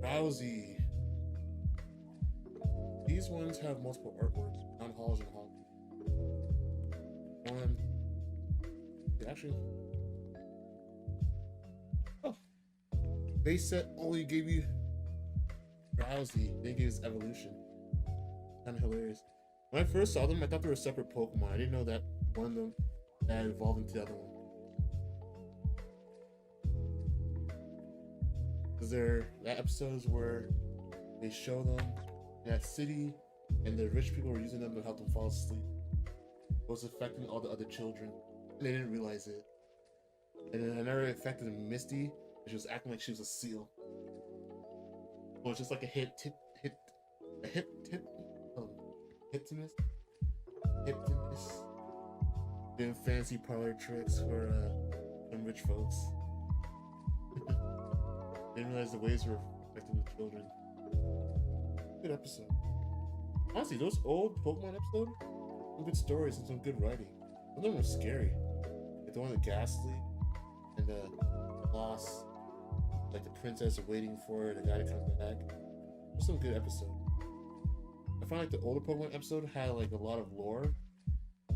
Drowsy. These ones have multiple artworks. On halls and halls. One. Actually. Oh. Base set only gave you Drowsy. They gave us evolution. Kind of hilarious. When I first saw them, I thought they were separate Pokemon. I didn't know that one of them that evolved into the other one. Because there that episodes where they show them in that city and the rich people were using them to help them fall asleep. It was affecting all the other children. And they didn't realize it. And then another affected Misty, and she was acting like she was a seal. So it's just like a hypnotist, doing fancy parlor tricks for some rich folks. Didn't realize the waves were affecting the children. Good episode. Honestly, those old Pokemon episodes, some good stories and some good writing. Some of them were scary. Like the one with Ghastly and the boss, like the princess waiting for the guy to come back. There's some good episodes. I find like the older Pokemon episode had like a lot of lore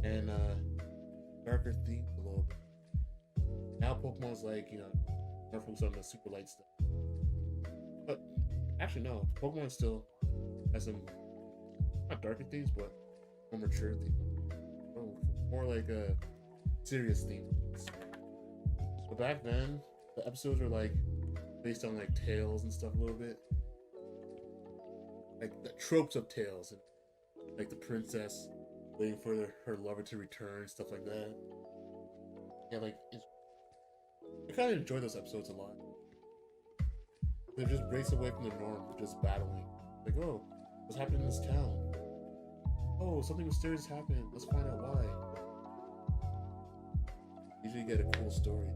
and darker themes a little bit. Now Pokemon's like, you know, more focused on the super light stuff. But actually no, Pokemon still has some not darker themes, but more mature themes. More like a serious themes. But back then, the episodes were like based on like tales and stuff a little bit. Like the tropes of tales, and like the princess waiting for her lover to return, stuff like that. Yeah, like I kind of enjoy those episodes a lot. It just breaks away from the norm of just battling. Like, oh, what's happening in this town? Oh, something mysterious happened. Let's find out why. Usually you get a cool story.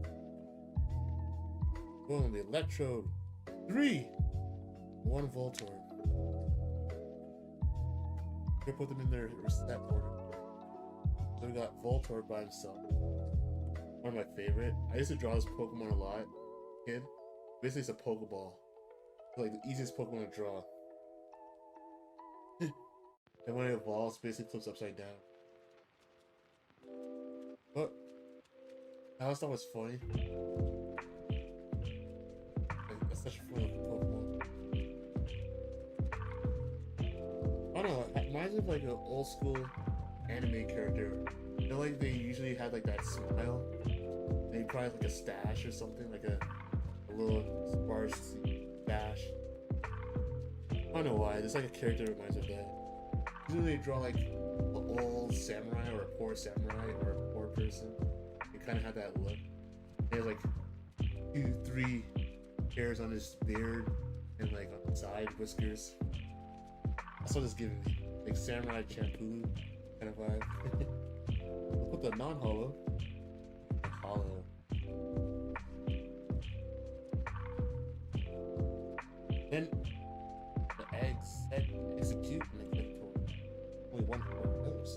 Boom, the Electrode. 3! 1 Voltorb. We're gonna put them in their set order. So we got Voltorb by himself. One of my favorite. I used to draw this Pokemon a lot, kid. Basically it's a Pokeball. It's like the easiest Pokemon to draw. And when it evolves, basically flips upside down. But I always thought it was funny. Like, that's such a funny Pokemon. I don't know, it reminds me of like an old school anime character. You know, like they usually had like that smile. They probably have like a stash or something, like a little sparse stash. I don't know why, there's like a character that reminds me of that. Usually they draw like an old samurai or a poor samurai or a poor person. They kind of have that look. He has like 2, 3 hairs on his beard and like on the side whiskers. That's what it's giving me. Like samurai shampoo kind of vibe. We'll put the non-hollow. Hollow. Then the eggs execute and they get told. Only one goes.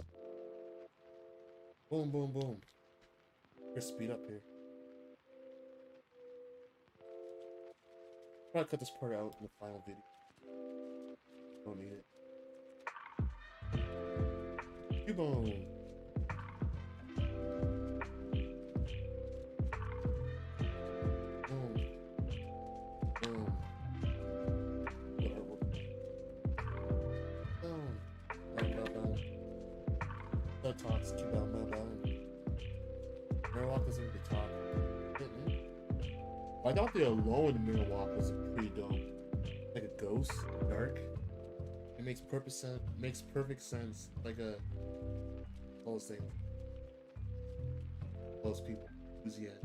Boom, boom, boom. Let's speed up here. Probably cut this part out in the final video. Don't need it. Cubone. Boom. Boom. That talks Cubone Mobile. Mirrorwalk doesn't really talk. I thought the alone Mirrorwalk was pretty dope. Like a ghost, dark. It makes perfect sense. Like a All those things. All those people. Who's he at?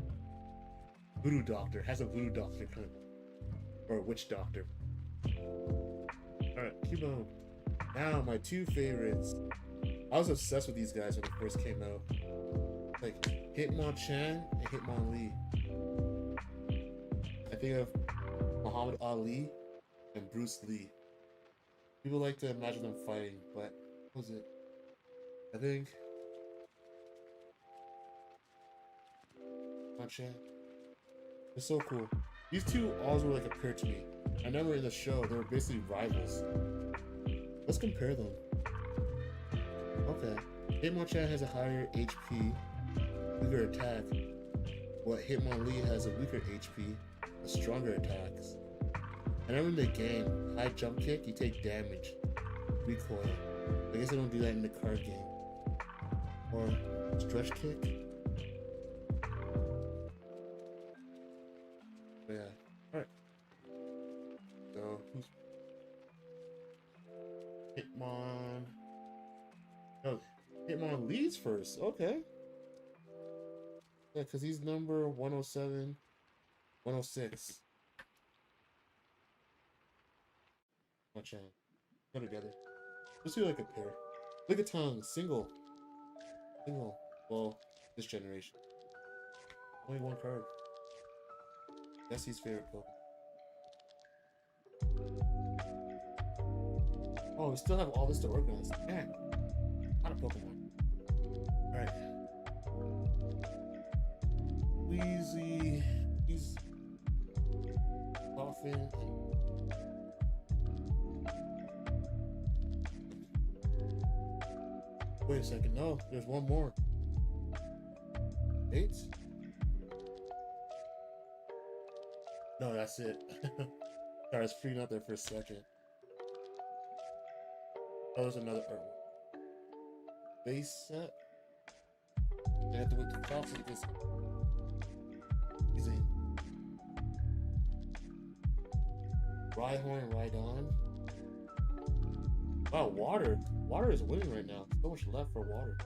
Voodoo doctor. Has a voodoo doctor kind of. Or a witch doctor. Alright, keep on. Now, my two favorites. I was obsessed with these guys when they first came out. Like Hitmonchan and Hitmonlee. I think of Muhammad Ali and Bruce Lee. People like to imagine them fighting, but what was it? I think Hitmonchan. It's so cool. These two always were like a pair to me. I remember in the show they were basically rivals. Let's compare them. Okay. Hitmonchan has a higher HP, weaker attack, while Hitmonlee has a weaker HP, a stronger attacks. And then when they game, high jump kick, you take damage, recoil. I guess I don't do that in the card game. Or stretch kick. But yeah, alright. So, who's Hitmon? Oh, Hitmon leads first. Okay. Yeah, because he's number 107, 106. Watch out. Go together. Let's do like a pair. Look at tongue. Single. Single. Well, this generation. Only one card. That's his favorite Pokemon. Oh, we still have all this to organize. Man. Not a Pokemon. Alright. Wheezy. He's coughing. Wait a second. No, there's one more. 8? No, that's it. Sorry, I was freaking out there for a second. Oh, there's another artwork. Base set. I have to wait to top of this. He's in. Rhyhorn, Rhydon. Wow, water. Water is winning right now. So much left for water.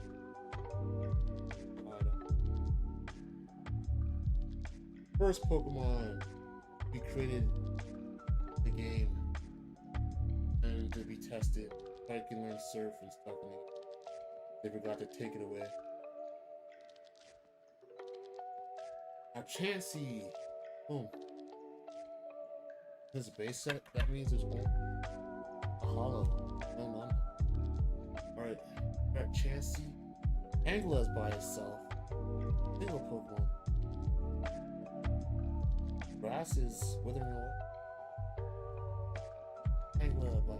First Pokemon we created the game and to be tested. I can learn surf and stuff, and they forgot to take it away. Now Chansey. Boom. This base set, that means there's one. A hollow. No, none. Alright. Alright, Chansey. Angla's by itself. Single Pokemon. Grass is withering away. Angla by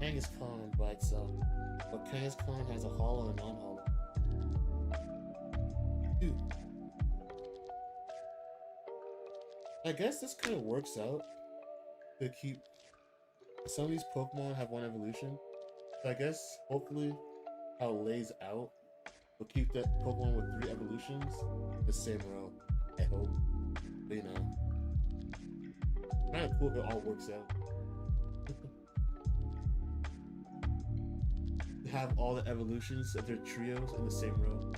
Kangaskhan by itself. But Kangaskhan has a hollow and non-hollow. Dude. I guess this kind of works out to keep some of these Pokemon have one evolution. So I guess hopefully how it lays out will keep that Pokemon with 3 evolutions the same row. I hope. But you know, kind of cool if it all works out. To have all the evolutions of their trios in the same row.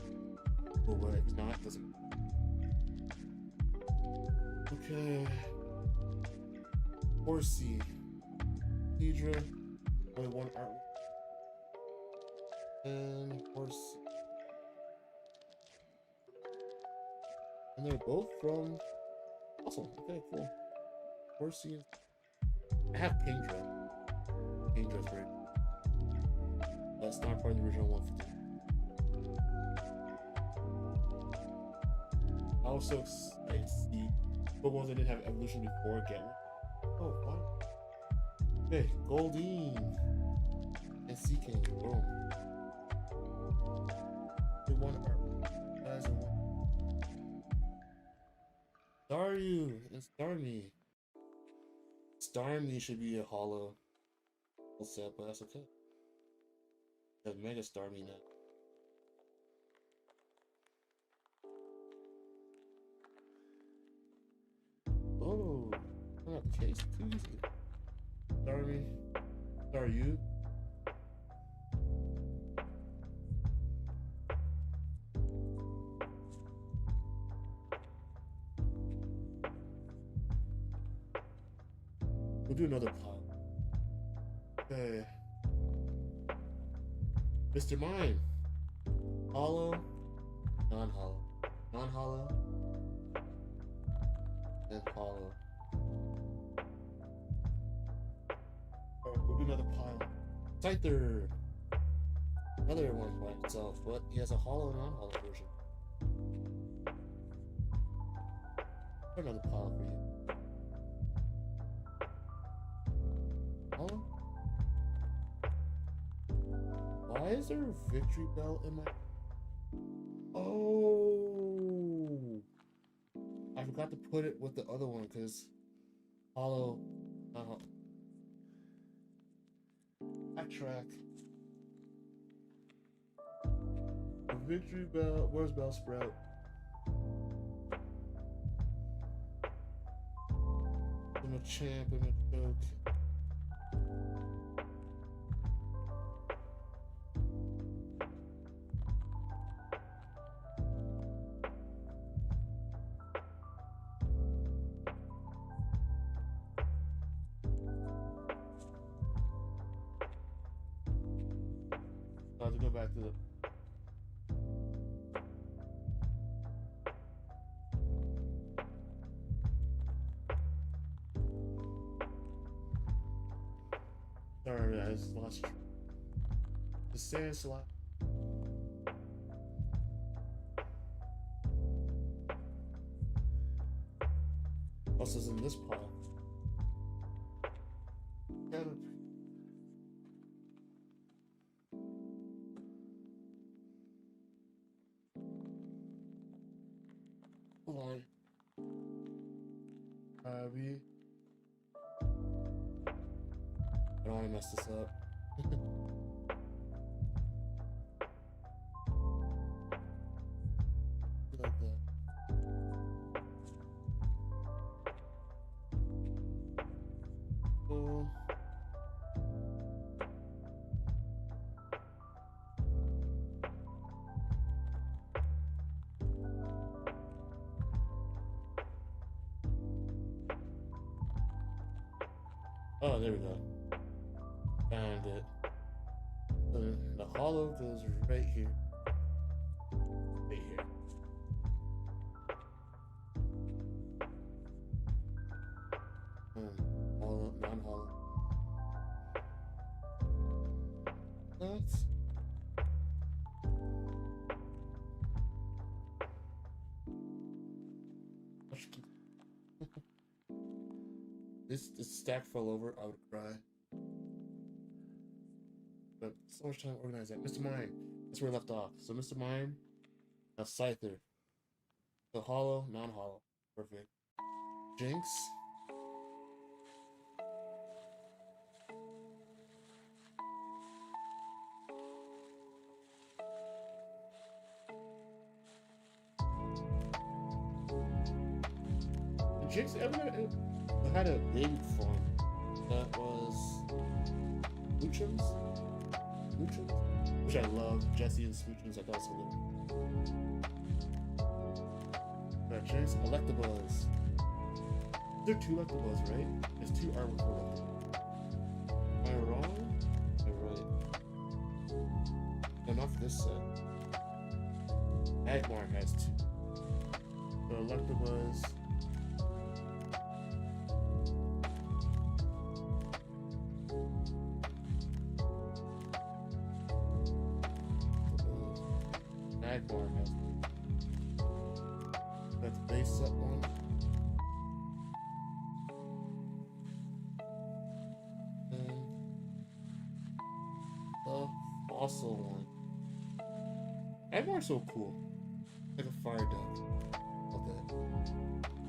But if not, it doesn't. Okay. Horsey. Hedra. Only one art. And Horsey. And they're both from. Awesome. Okay, cool. Horsey. I have Kingdra. Kingdra's great. That's not part of the original 150. I was so excited to see Pokemon that didn't have evolution before get one. Oh, fun. Okay, Goldeen. And Seaking. Boom. The one art. That is a one. Staryu and Starmie. Starmie should be a hollow set, but that's okay. There's Mega Starmie now. Oh, not the case too easy. Starmie. Staryu. We'll do another pile. Okay. Mr. Mime. Hollow, non-hollow. Non-hollow, and hollow. Alright, we'll do another pile. Scyther! Another one by itself, but he has a hollow and non-hollow version. Another pile for you. Hollow? Why is there a victory bell in my... Oh! I forgot to put it with the other one, because hollow... Backtrack. The victory bell... Where's Bellsprout? I'm a champ, I'm a joke. I have to go back to the... Sorry, I just lost the sand slot. What else is in this pile? Hold on. Abby. I don't want to mess this up. Like that. Oh, there we go. Found it. So the hollow goes right here. Right here. Hollow, non-hollow. That's... This stack fell over, I would cry. But so much time to organize that. Mr. Mime, that's where we left off. So Mr. Mime, now Scyther. So hollow, non-hollow. Perfect. Jinx. Jinx ever had a baby form that was Smoochums? Smoochums? Which I love. Jesse and Smoochums, I thought it was hilarious. Jinx, Electabuzz. There are 2 Electabuzz, right? There's 2 artwork for Electabuzz. Am I wrong? Am I right? No, not for this set. Agmar has 2. So Electabuzz. Agmar has. That's base set 1. And the fossil one. Agmar's so cool. Like a fire duck. Okay.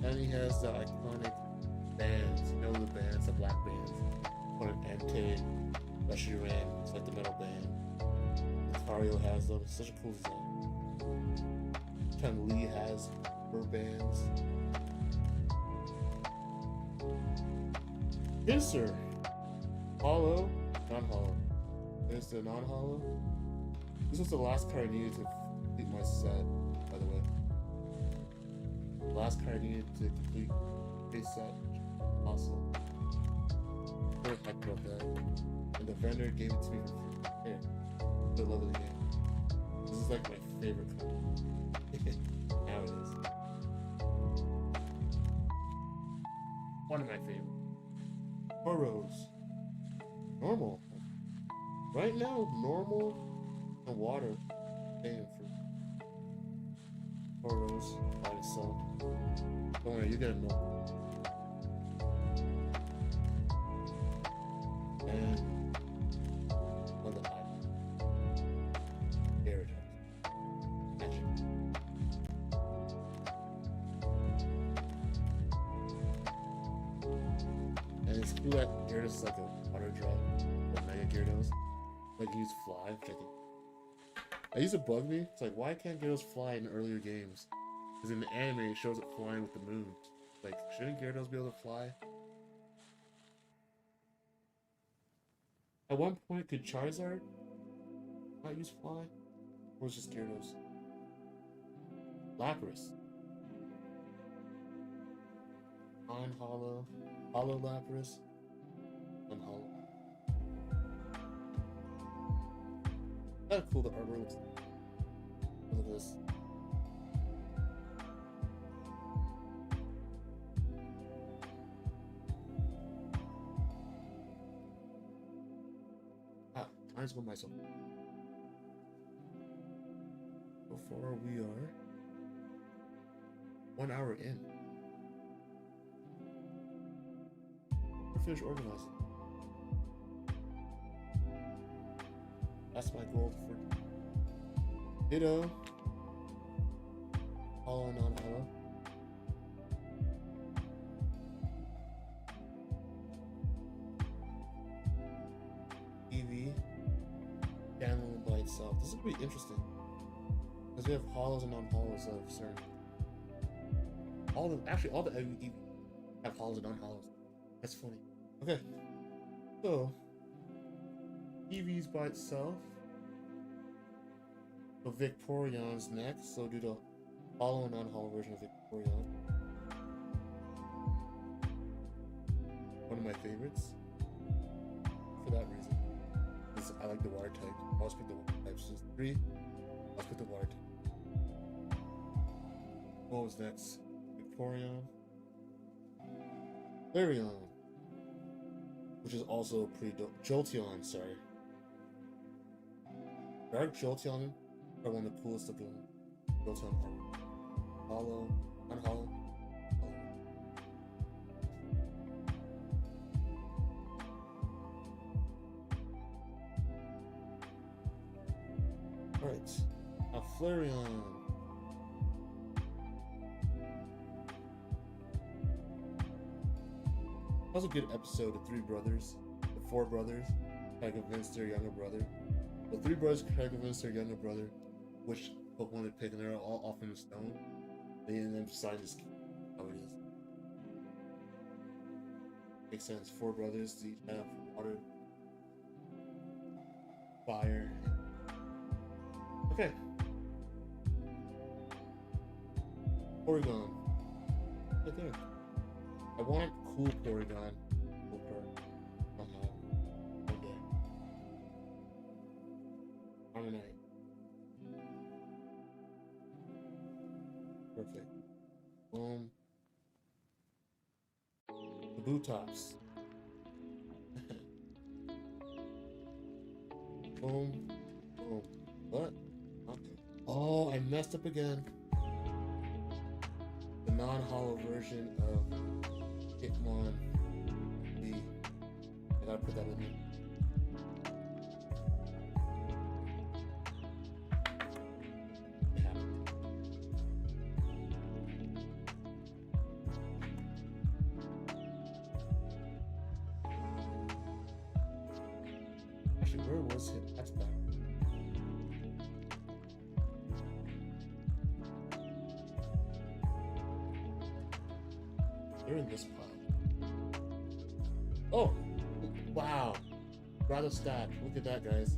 And he has the iconic bands. You know the bands, the black bands. On an MK, Reshiram, it's like the metal band. Lucario has them. It's such a cool design. Chun-Li has her bands. Hisser. Hollow, non-hollow. There's the non-hollow. This was the last card I needed to complete my set, by the way. The last card I needed to complete base set. Awesome. Really hyped about that. And the vendor gave it to me for free. Here. The love of the game. This is like my favorite card. Now it is. One of my favorite. Burrows. Normal. Right now, normal and water. Paying for Burrows by itself. Don't worry, you get a normal. And on the island. Paradise. Magic. And it's cool that Gyarados is like a water drop. Or Mega Gyarados. Like you use fly, which I think. It used to bug me. It's like, why can't Gyarados fly in earlier games? Because in the anime, it shows it flying with the moon. Like, shouldn't Gyarados be able to fly? At one point, could Charizard not use fly? Or was it just Gyarados? Lapras. Non-hollow. Hollow Lapras. Non-hollow. Kind of cool the artwork looks like. Look at this. Time's going by so. So far we are 1 hour in. We're finished organizing. That's my goal for Ditto. Hollow and non-hollow. EV. Standalone by itself. This is gonna be interesting. Because we have hollows and non-hollows of certain. All the EV have hollows and non-hollows. That's funny. Okay. So EV's by itself. So Victorion's next. So do the hollow and non-hollow version of Victorion. One of my favorites. For that reason. Because I like the water type. I always pick the water type. So 3. Let's pick the water type. What was next? Victorion. Flareon. Which is also pretty dope. Jolteon, sorry. Dark Jolteon are one of the coolest looking Jolteon artwork. Hollow, non-hollow, hollow. Alright, now Flareon. That was a good episode of Three Brothers. The four brothers trying to convince their younger brother. The three brothers try to convince their younger brother which Pokemon to pick, and they're all off in the stone. They didn't decide this how it is. Makes sense. Four brothers, each have water, fire. Okay. Porygon. Right there. I want a cool Porygon. Cool card. One day. Armanite. Perfect. The boot tops. Boom. Boom. What? Okay. Oh, I messed up again. The non-hollow version of Hitmon B. I gotta put that in there. Actually, where was it? That's better. They're in this pile. Oh! Wow! Rather stat. Look at that, guys.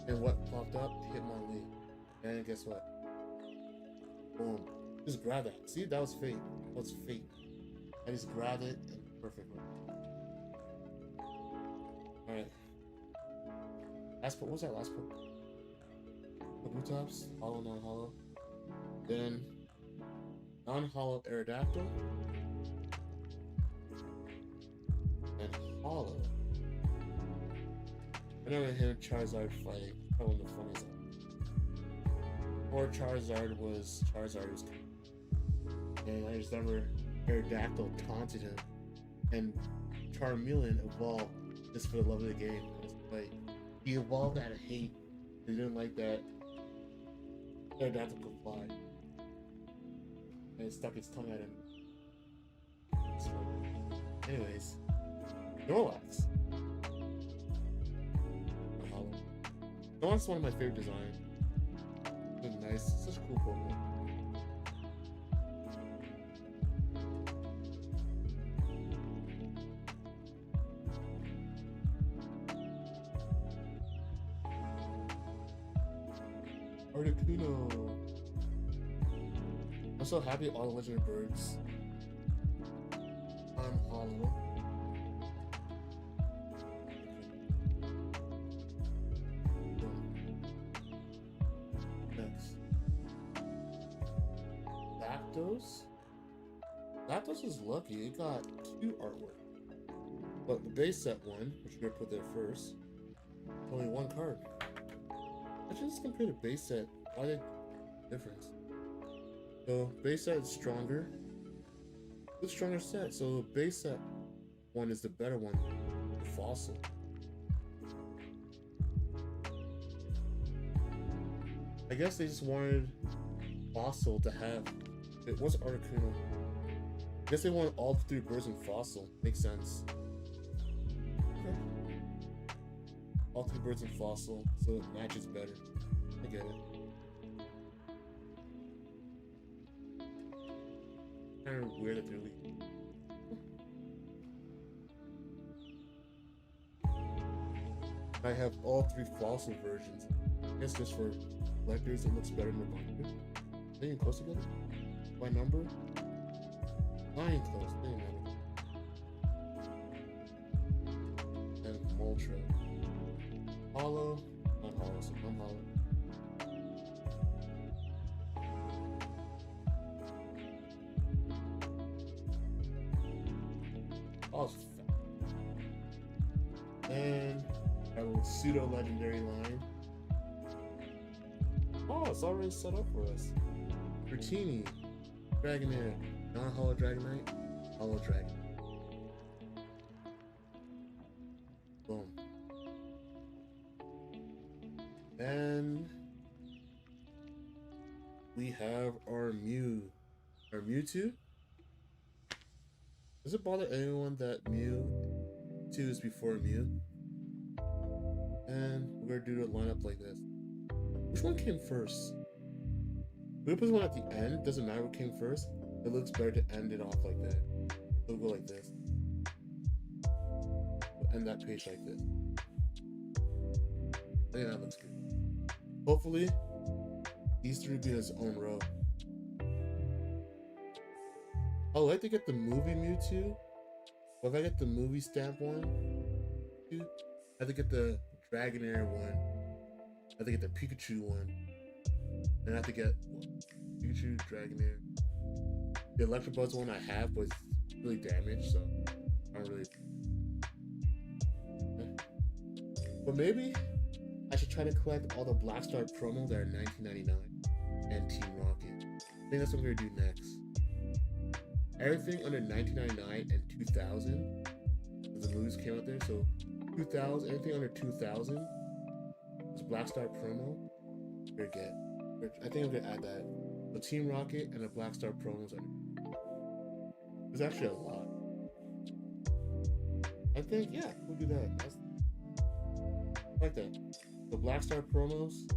And what popped up? Hitmonlee. And guess what? Boom. Just grab that. See, that was fate. That was fate. I just grabbed it and perfect. Alright. What was that last one? The blue tops? Hollow, non-hollow. Then non-hollow Aerodactyl. And hollow. I never heard Charizard fight. Probably one of the funniest. Before Charizard was Charizard's. And I just remember Aerodactyl taunted him. And Charmeleon evolved just for the love of the game. Like, he evolved out of hate. He didn't like that Aerodactyl could fly. And it stuck its tongue at him. So, anyways, Snorlax. Snorlax is one of my favorite designs. It's nice. Such a cool Pokemon. Articuno. I'm so happy all the legendary birds. I'm hollow. Next. Lapdos is lucky. It got 2 artwork. But the base set one, which we're gonna put there first, only 1 card. Actually, let's compare the base set. Why the difference? So base set is stronger. It's a stronger set. So base set one is the better one. The fossil. I guess they just wanted fossil to have. It was Articuno. I guess they wanted all 3 birds in fossil. Makes sense. Okay. All 3 birds in fossil, so it matches better. I get it. Kind of weird that they're leaking. I have all 3 fossil versions. I guess just for collectors, it looks better in the market. Are they even close together? By number? 9 close. They ain't matter. And Moltres. Hollow. Not hollow, so I'm hollow. Oh, it's fat. And a pseudo legendary line. Oh, it's already set up for us. Dratini, Dragonair, non-hollow Dragonite, hollow Dragon. Boom. Then we have our Mewtwo. Does it bother anyone that Mewtwo is before Mew? And we're gonna do a lineup like this. Which one came first? We put one at the end. Doesn't matter what came first. It looks better to end it off like that. It'll go like this. We'll end that page like this. I think that looks good. Hopefully, these 3 will be his own row. I would like to get the movie Mewtwo. But if I get the movie stamp one, I have to get the Dragonair one. I have to get the Pikachu one. And I have to get Pikachu, Dragonair. The Electabuzz one I have was really damaged, so I don't really. But maybe I should try to collect all the Black Star promos that are $19.99 and Team Rocket. I think that's what we're gonna do next. Everything under $19.99 and 2000, because the movies came out there. So 2000, anything under 2000, is Black Star promo. We're gonna get. I think I'm gonna add that. The Team Rocket and the Black Star promos are. There's actually a lot. I think, yeah, we'll do that. I like that. The Black Star promos.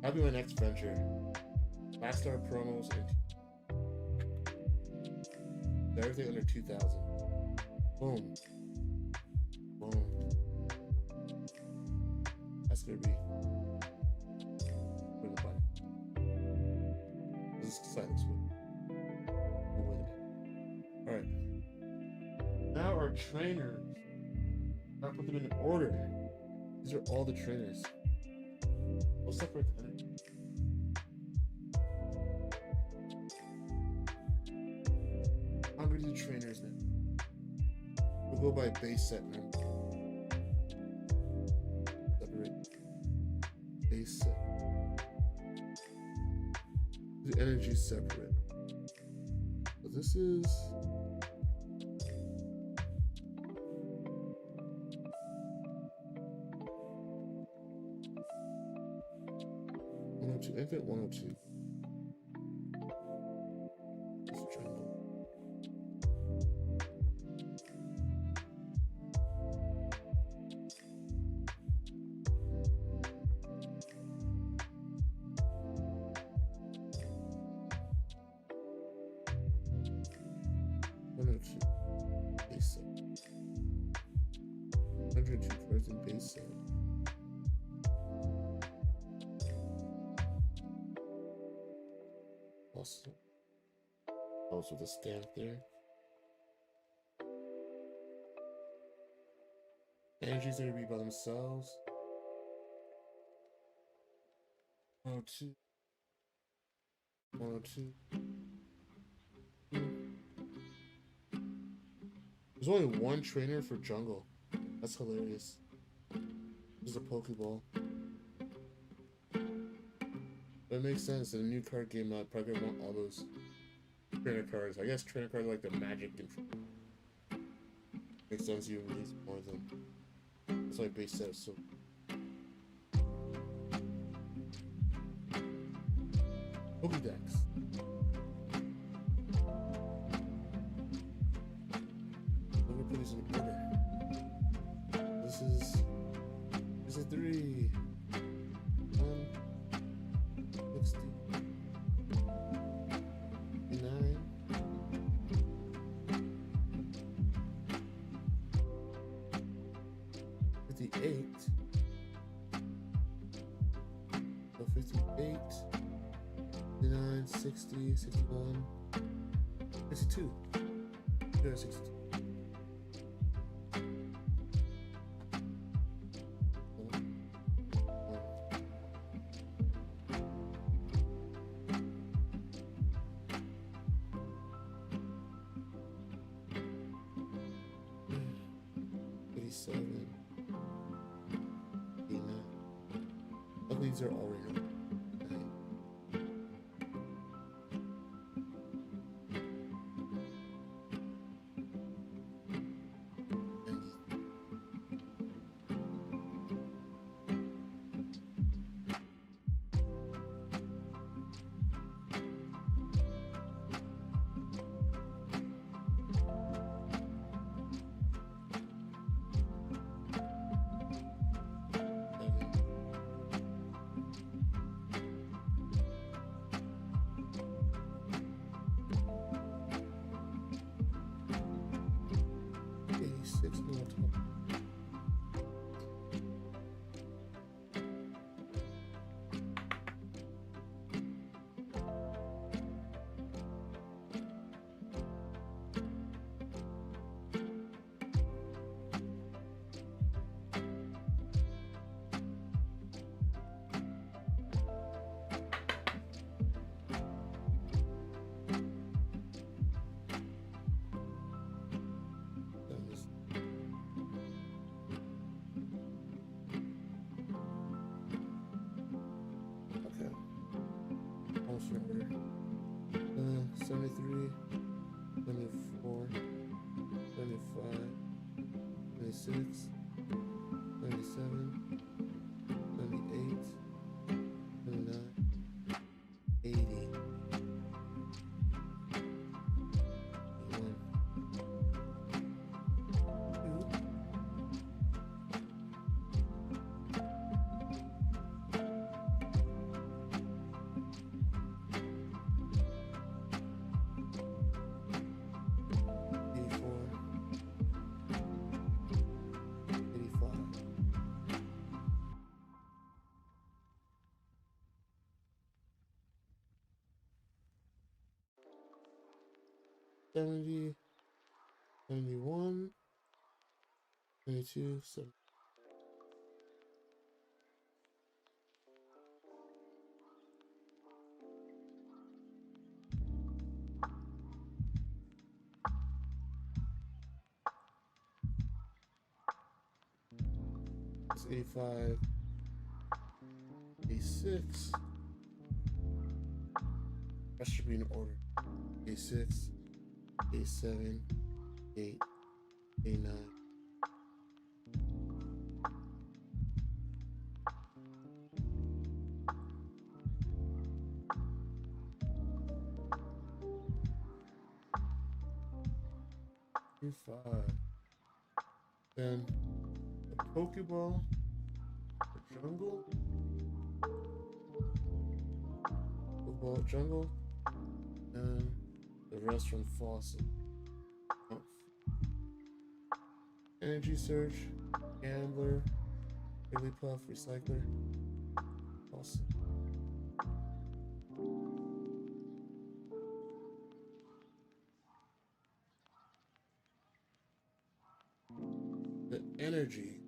That'll be my next venture. Black Star promos and everything under 2000. Boom. Boom. That's gonna be. Where the button? This is silence one. Alright. Now our trainers. I put them in order. These are all the trainers. We'll separate the energy. I'm gonna do trainers then. We'll go by base set now. Separate base set. The energy is separate. So this is 102, infant 102. This is jungle. Base set. 102 cards in base set. Also the stamp there. Energies are gonna be by themselves. 102. 102. There's only one trainer for jungle. That's hilarious. There's a Pokeball. That makes sense. In a new card game, I'd probably want all those trainer cards. I guess trainer cards are like the magic control. Makes sense you release more of them. That's why base set is so. Pokédex. Let me put these in order. This is 3. 160. 9. 58. So 58. 59, 60, 61, 62. Yeah, 62. These are already known. Order. 73, 74, 75, 76, 77, 78, 79, 80. 81. 70, 71, 22, so. It's 85, 86. That should be in order. 86, 87, 8, 89. Five. Then a Pokeball, a jungle, Pokeball jungle, and the rest from Fossil. Oh. Energy Search, Gambler, Wigglypuff, Recycler, Fossil. The energy.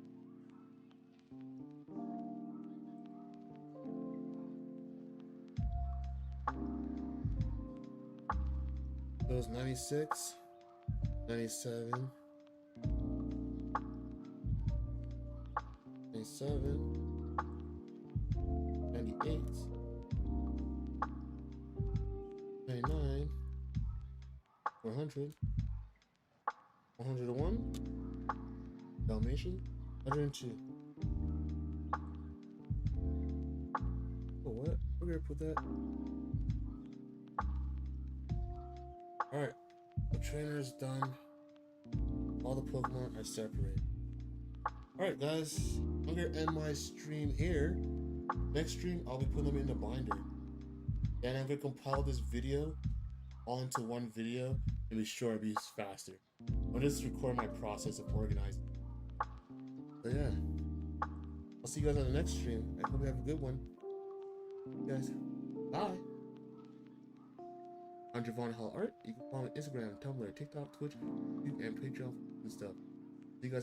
Those 96, 97, 97, 98, 99, 400, 101, Dalmatian, 102. Oh, what? We're gonna put that. Alright, the trainer is done. All the Pokemon are separated. Alright, guys, I'm gonna end my stream here. Next stream, I'll be putting them in the binder. And I'm gonna compile this video all into one video to be sure it be faster. I'll just record my process of organizing. So yeah, I'll see you guys on the next stream. I hope you have a good one. You guys, bye. I'm Javon Hall Art. You can follow me on Instagram, Tumblr, TikTok, Twitch, YouTube, and Patreon and stuff.